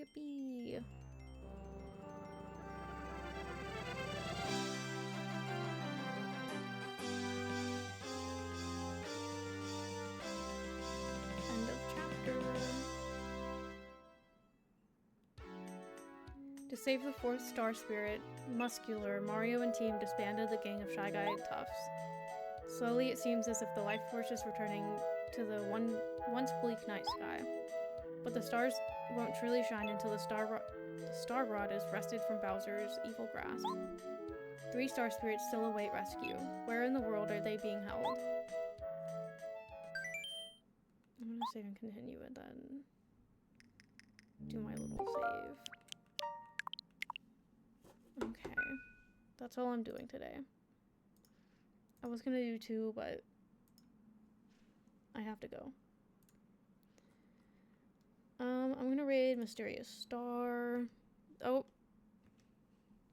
Speaker 2: Yippee! End of chapter. To save the fourth star spirit, Muscular, Mario and team disbanded the gang of Shy Guy Toughs. Slowly, it seems as if the life force is returning to the once bleak night sky. But the stars won't truly shine until the star rod is wrested from Bowser's evil grasp. 3 star spirits still await rescue. Where in the world are they being held? I'm gonna save and continue and then do my little save. Okay. That's all I'm doing today. I was gonna do 2, but I have to go. I'm gonna raid Mysterious Star. Oh.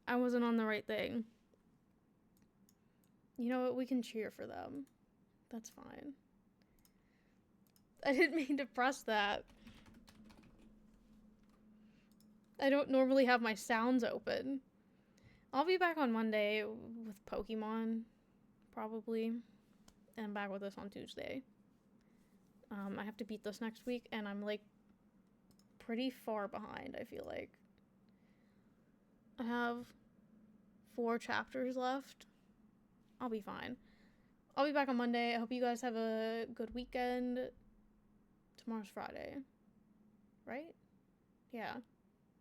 Speaker 2: I wasn't on the right thing. You know what? We can cheer for them. That's fine. I didn't mean to press that. I don't normally have my sounds open. I'll be back on Monday with Pokemon, probably. And I'm back with this on Tuesday. I have to beat this next week, and I'm, like, pretty far behind, I feel like. I have 4 chapters left. I'll be fine. I'll be back on Monday. I hope you guys have a good weekend. Tomorrow's Friday. Right? Yeah.